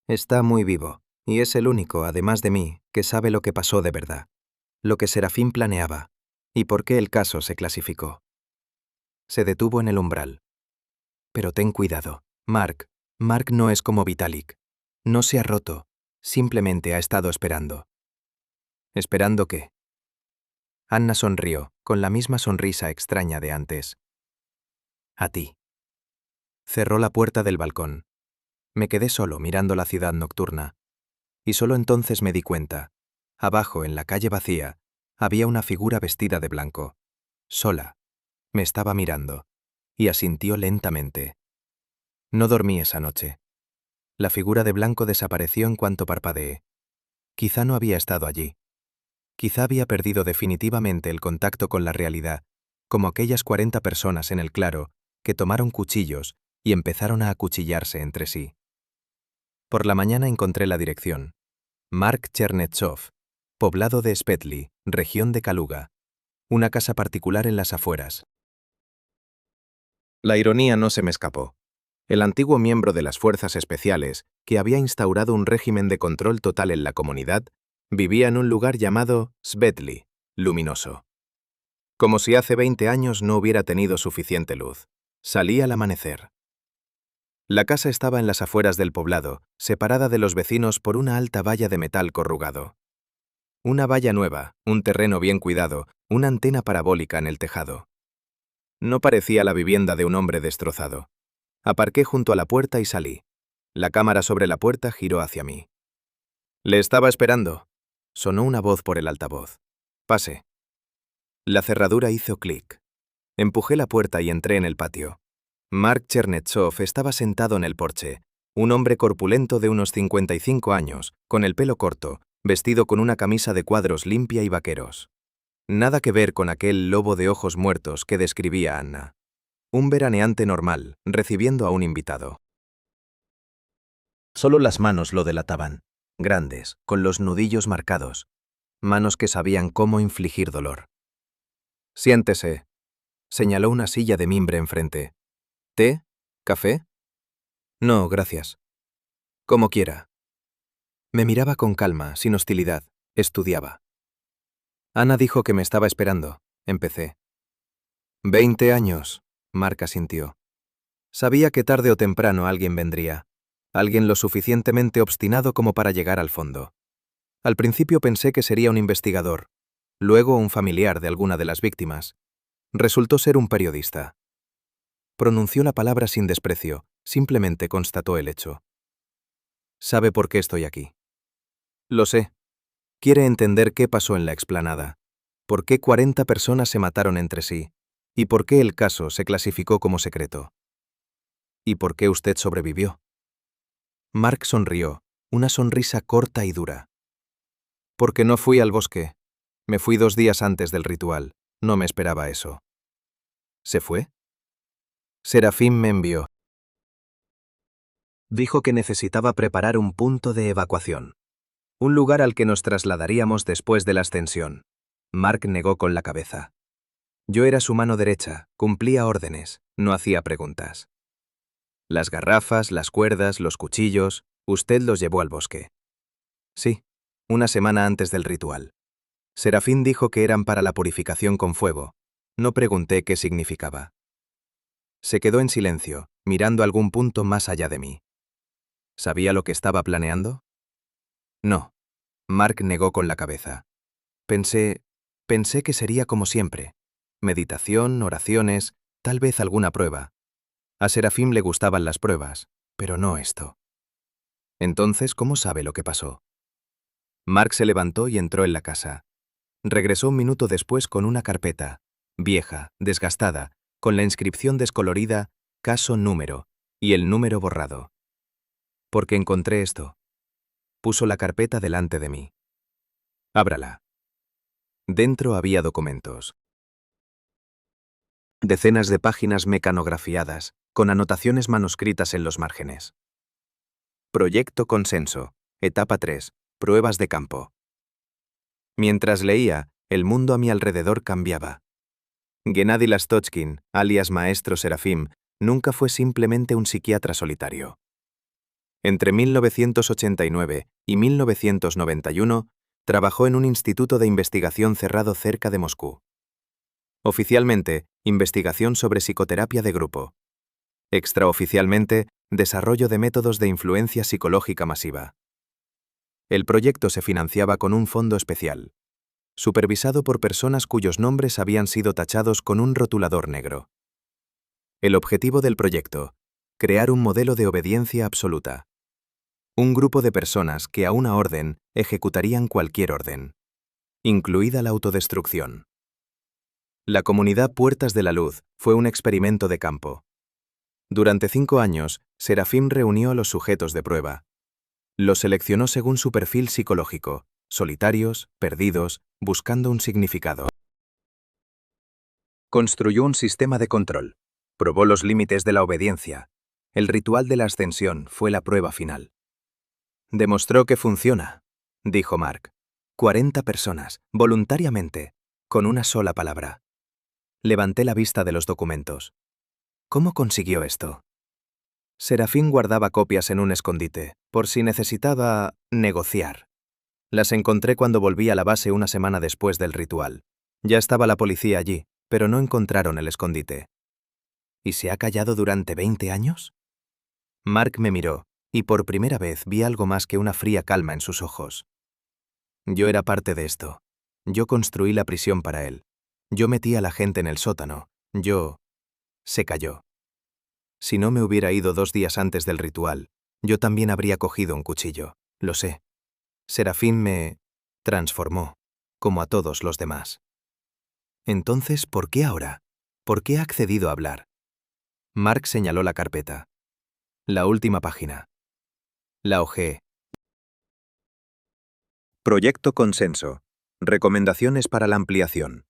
Está muy vivo, y es el único, además de mí, que sabe lo que pasó de verdad, lo que Serafín planeaba, y por qué el caso se clasificó. Se detuvo en el umbral. Pero ten cuidado, Mark no es como Vitalik. No se ha roto, simplemente ha estado esperando. ¿Esperando qué? Anna sonrió, con la misma sonrisa extraña de antes. A ti. Cerró la puerta del balcón. Me quedé solo mirando la ciudad nocturna. Y solo entonces me di cuenta. Abajo, en la calle vacía, había una figura vestida de blanco. Sola. Me estaba mirando. Y asintió lentamente. No dormí esa noche. La figura de blanco desapareció en cuanto parpadeé. Quizá no había estado allí. Quizá había perdido definitivamente el contacto con la realidad, como aquellas 40 personas en el claro que tomaron cuchillos y empezaron a acuchillarse entre sí. Por la mañana encontré la dirección. Mark Chernetsov, poblado de Spetli, región de Kaluga. Una casa particular en las afueras. La ironía no se me escapó. El antiguo miembro de las fuerzas especiales, que había instaurado un régimen de control total en la comunidad, vivía en un lugar llamado Svetli, luminoso. Como si hace 20 años no hubiera tenido suficiente luz. Salía al amanecer. La casa estaba en las afueras del poblado, separada de los vecinos por una alta valla de metal corrugado. Una valla nueva, un terreno bien cuidado, una antena parabólica en el tejado. No parecía la vivienda de un hombre destrozado. Aparqué junto a la puerta y salí. La cámara sobre la puerta giró hacia mí. «Le estaba esperando», sonó una voz por el altavoz. «Pase». La cerradura hizo clic. Empujé la puerta y entré en el patio. Mark Chernetsov estaba sentado en el porche, un hombre corpulento de unos 55 años, con el pelo corto, vestido con una camisa de cuadros limpia y vaqueros. Nada que ver con aquel lobo de ojos muertos que describía Anna. Un veraneante normal, recibiendo a un invitado. Solo las manos lo delataban, grandes, con los nudillos marcados, manos que sabían cómo infligir dolor. «Siéntese», señaló una silla de mimbre enfrente. «¿Té? ¿Café?» «No, gracias». «Como quiera». Me miraba con calma, sin hostilidad, estudiaba. Ana dijo que me estaba esperando, empecé. 20 años, Mark asintió. Sabía que tarde o temprano alguien vendría, alguien lo suficientemente obstinado como para llegar al fondo. Al principio pensé que sería un investigador, luego un familiar de alguna de las víctimas. Resultó ser un periodista. Pronunció la palabra sin desprecio, simplemente constató el hecho. ¿Sabe por qué estoy aquí? Lo sé. Quiere entender qué pasó en la explanada, por qué 40 personas se mataron entre sí, y por qué el caso se clasificó como secreto. ¿Y por qué usted sobrevivió? Mark sonrió, una sonrisa corta y dura. Porque no fui al bosque. Me fui 2 días antes del ritual. No me esperaba eso. ¿Se fue? Serafín me envió. Dijo que necesitaba preparar un punto de evacuación. Un lugar al que nos trasladaríamos después de la ascensión. Mark negó con la cabeza. Yo era su mano derecha, cumplía órdenes, no hacía preguntas. Las garrafas, las cuerdas, los cuchillos, usted los llevó al bosque. Sí, una semana antes del ritual. Serafín dijo que eran para la purificación con fuego. No pregunté qué significaba. Se quedó en silencio, mirando algún punto más allá de mí. ¿Sabía lo que estaba planeando? No. Mark negó con la cabeza. Pensé que sería como siempre. Meditación, oraciones, tal vez alguna prueba. A Serafín le gustaban las pruebas, pero no esto. Entonces, ¿cómo sabe lo que pasó? Mark se levantó y entró en la casa. Regresó un minuto después con una carpeta, vieja, desgastada, con la inscripción descolorida, caso número, y el número borrado. Porque encontré esto. Puso la carpeta delante de mí. Ábrala. Dentro había documentos. Decenas de páginas mecanografiadas, con anotaciones manuscritas en los márgenes. Proyecto Consenso, etapa 3, pruebas de campo. Mientras leía, el mundo a mi alrededor cambiaba. Gennady Lastochkin, alias Maestro Serafim, nunca fue simplemente un psiquiatra solitario. Entre 1989 y 1991, trabajó en un instituto de investigación cerrado cerca de Moscú. Oficialmente, investigación sobre psicoterapia de grupo. Extraoficialmente, desarrollo de métodos de influencia psicológica masiva. El proyecto se financiaba con un fondo especial, supervisado por personas cuyos nombres habían sido tachados con un rotulador negro. El objetivo del proyecto: crear un modelo de obediencia absoluta. Un grupo de personas que a una orden ejecutarían cualquier orden, incluida la autodestrucción. La comunidad Puertas de la Luz fue un experimento de campo. Durante 5 años, Serafim reunió a los sujetos de prueba. Los seleccionó según su perfil psicológico, solitarios, perdidos, buscando un significado. Construyó un sistema de control. Probó los límites de la obediencia. El ritual de la ascensión fue la prueba final. Demostró que funciona, dijo Mark. 40 personas, voluntariamente, con una sola palabra. Levanté la vista de los documentos. ¿Cómo consiguió esto? Serafín guardaba copias en un escondite, por si necesitaba negociar. Las encontré cuando volví a la base una semana después del ritual. Ya estaba la policía allí, pero no encontraron el escondite. ¿Y se ha callado durante 20 años? Mark me miró, y por primera vez vi algo más que una fría calma en sus ojos. Yo era parte de esto. Yo construí la prisión para él. Yo metí a la gente en el sótano. Se calló. Si no me hubiera ido 2 días antes del ritual, yo también habría cogido un cuchillo. Lo sé. Serafín me transformó, como a todos los demás. Entonces, ¿por qué ahora? ¿Por qué ha accedido a hablar? Mark señaló la carpeta. La última página. La hojeé. Proyecto Consenso. Recomendaciones para la ampliación.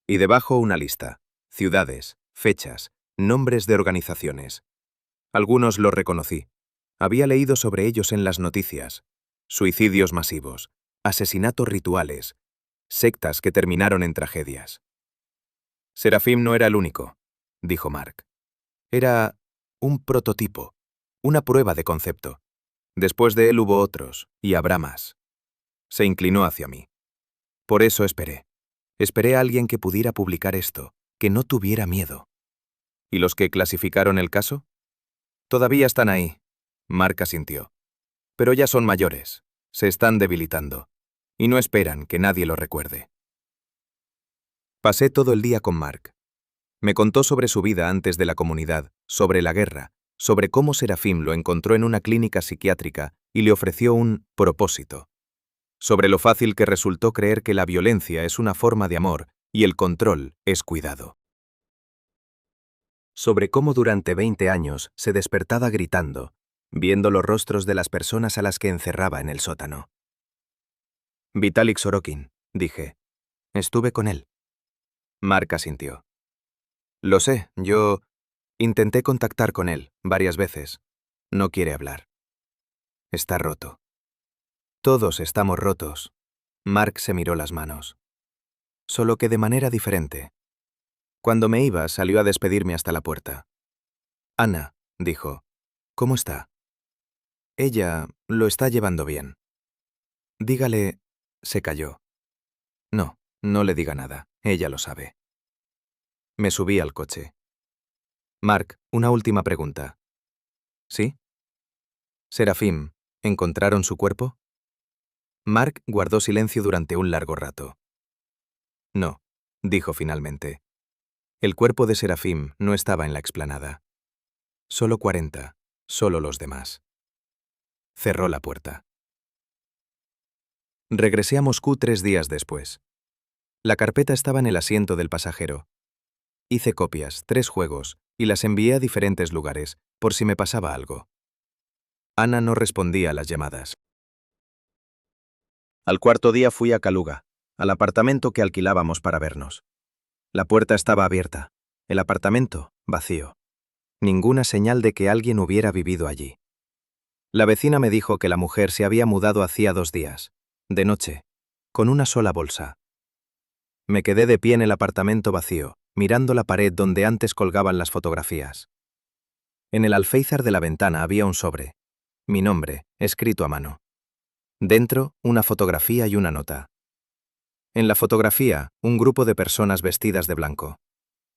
Y debajo una lista. Ciudades, fechas, nombres de organizaciones. Algunos los reconocí. Había leído sobre ellos en las noticias. Suicidios masivos, asesinatos rituales, sectas que terminaron en tragedias. Serafim no era el único, dijo Mark. Era un prototipo, una prueba de concepto. Después de él hubo otros, y habrá más. Se inclinó hacia mí. Por eso esperé. Esperé a alguien que pudiera publicar esto, que no tuviera miedo. ¿Y los que clasificaron el caso? Todavía están ahí. Mark asintió. Pero ya son mayores, se están debilitando, y no esperan que nadie lo recuerde. Pasé todo el día con Mark. Me contó sobre su vida antes de la comunidad, sobre la guerra, sobre cómo Serafim lo encontró en una clínica psiquiátrica y le ofreció un propósito. Sobre lo fácil que resultó creer que la violencia es una forma de amor y el control es cuidado. Sobre cómo durante 20 años se despertaba gritando, viendo los rostros de las personas a las que encerraba en el sótano. Vitalik Sorokin, dije. Estuve con él. Mark asintió. Lo sé, yo intenté contactar con él varias veces. No quiere hablar. Está roto. Todos estamos rotos. Mark se miró las manos. Solo que de manera diferente. Cuando me iba, salió a despedirme hasta la puerta. Ana, dijo, ¿cómo está? Ella lo está llevando bien. Dígale... Se calló. No, no le diga nada. Ella lo sabe. Me subí al coche. Mark, una última pregunta. ¿Sí? Serafim, ¿encontraron su cuerpo? Mark guardó silencio durante un largo rato. No, dijo finalmente. El cuerpo de Serafim no estaba en la explanada. Solo 40, solo los demás. Cerró la puerta. Regresé a Moscú 3 días después. La carpeta estaba en el asiento del pasajero. Hice copias, 3 juegos, y las envié a diferentes lugares, por si me pasaba algo. Ana no respondía a las llamadas. Al cuarto día fui a Kaluga, al apartamento que alquilábamos para vernos. La puerta estaba abierta, el apartamento vacío. Ninguna señal de que alguien hubiera vivido allí. La vecina me dijo que la mujer se había mudado hacía 2 días, de noche, con una sola bolsa. Me quedé de pie en el apartamento vacío, mirando la pared donde antes colgaban las fotografías. En el alféizar de la ventana había un sobre, mi nombre, escrito a mano. Dentro, una fotografía y una nota. En la fotografía, un grupo de personas vestidas de blanco.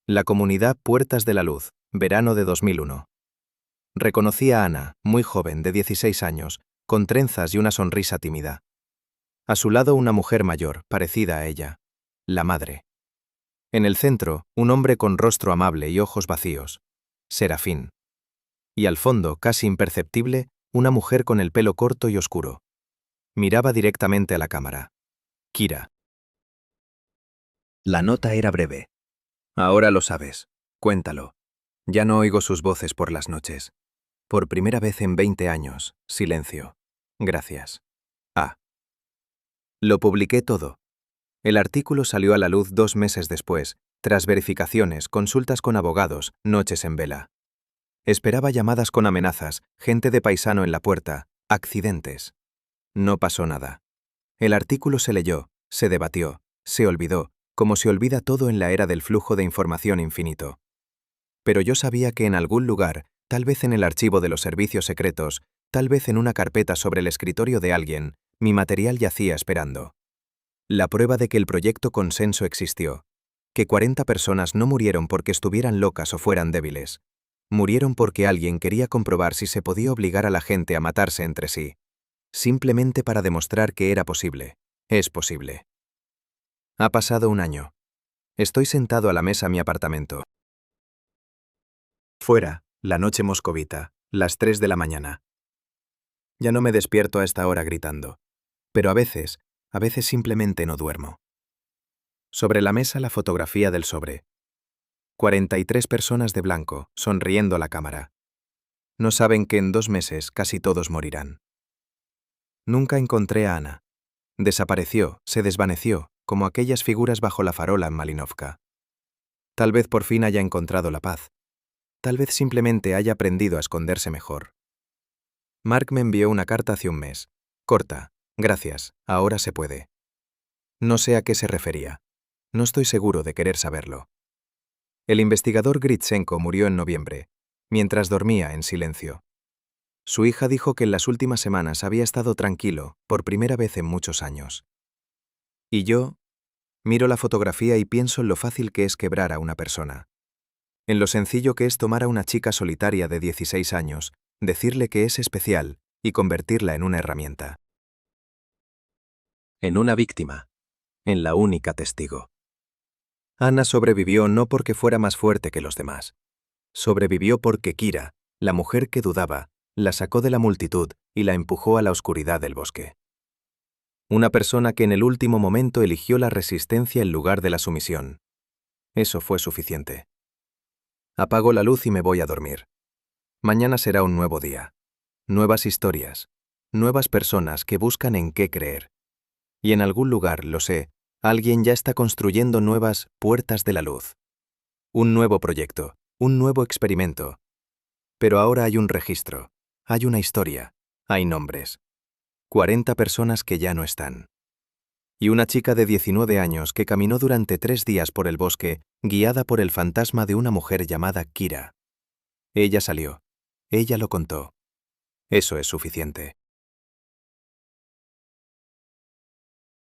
La comunidad Puertas de la Luz, verano de 2001. Reconocí a Ana, muy joven, de 16 años, con trenzas y una sonrisa tímida. A su lado una mujer mayor, parecida a ella, la madre. En el centro, un hombre con rostro amable y ojos vacíos, Serafín. Y al fondo, casi imperceptible, una mujer con el pelo corto y oscuro. Miraba directamente a la cámara. Kira. La nota era breve. Ahora lo sabes. Cuéntalo. Ya no oigo sus voces por las noches. Por primera vez en 20 años, silencio. Gracias. Ah. Lo publiqué todo. El artículo salió a la luz 2 meses después, tras verificaciones, consultas con abogados, noches en vela. Esperaba llamadas con amenazas, gente de paisano en la puerta, accidentes. No pasó nada. El artículo se leyó, se debatió, se olvidó, como se olvida todo en la era del flujo de información infinito. Pero yo sabía que en algún lugar, tal vez en el archivo de los servicios secretos, tal vez en una carpeta sobre el escritorio de alguien, mi material yacía esperando. La prueba de que el proyecto Consenso existió, que 40 personas no murieron porque estuvieran locas o fueran débiles. Murieron porque alguien quería comprobar si se podía obligar a la gente a matarse entre sí. Simplemente para demostrar que era posible. Es posible. Ha pasado 1 año. Estoy sentado a la mesa en mi apartamento. Fuera, la noche moscovita, las 3 de la mañana. Ya no me despierto a esta hora gritando. Pero a veces simplemente no duermo. Sobre la mesa la fotografía del sobre. 43 personas de blanco, sonriendo a la cámara. No saben que en 2 meses casi todos morirán. Nunca encontré a Ana. Desapareció, se desvaneció, como aquellas figuras bajo la farola en Malinovka. Tal vez por fin haya encontrado la paz. Tal vez simplemente haya aprendido a esconderse mejor. Mark me envió una carta hace 1 mes. Corta. Gracias, ahora se puede. No sé a qué se refería. No estoy seguro de querer saberlo. El investigador Gritsenko murió en noviembre, mientras dormía en silencio. Su hija dijo que en las últimas semanas había estado tranquilo, por primera vez en muchos años. Y yo miro la fotografía y pienso en lo fácil que es quebrar a una persona. En lo sencillo que es tomar a una chica solitaria de 16 años, decirle que es especial y convertirla en una herramienta. En una víctima. En la única testigo. Ana sobrevivió no porque fuera más fuerte que los demás. Sobrevivió porque Kira, la mujer que dudaba, la sacó de la multitud y la empujó a la oscuridad del bosque. Una persona que en el último momento eligió la resistencia en lugar de la sumisión. Eso fue suficiente. Apago la luz y me voy a dormir. Mañana será un nuevo día. Nuevas historias. Nuevas personas que buscan en qué creer. Y en algún lugar, lo sé, alguien ya está construyendo nuevas puertas de la luz. Un nuevo proyecto, un nuevo experimento. Pero ahora hay un registro, hay una historia, Hay nombres. 40 personas que ya no están. Y una chica de 19 años que caminó durante 3 días por el bosque, guiada por el fantasma de una mujer llamada Kira. Ella salió. Ella lo contó. Eso es suficiente.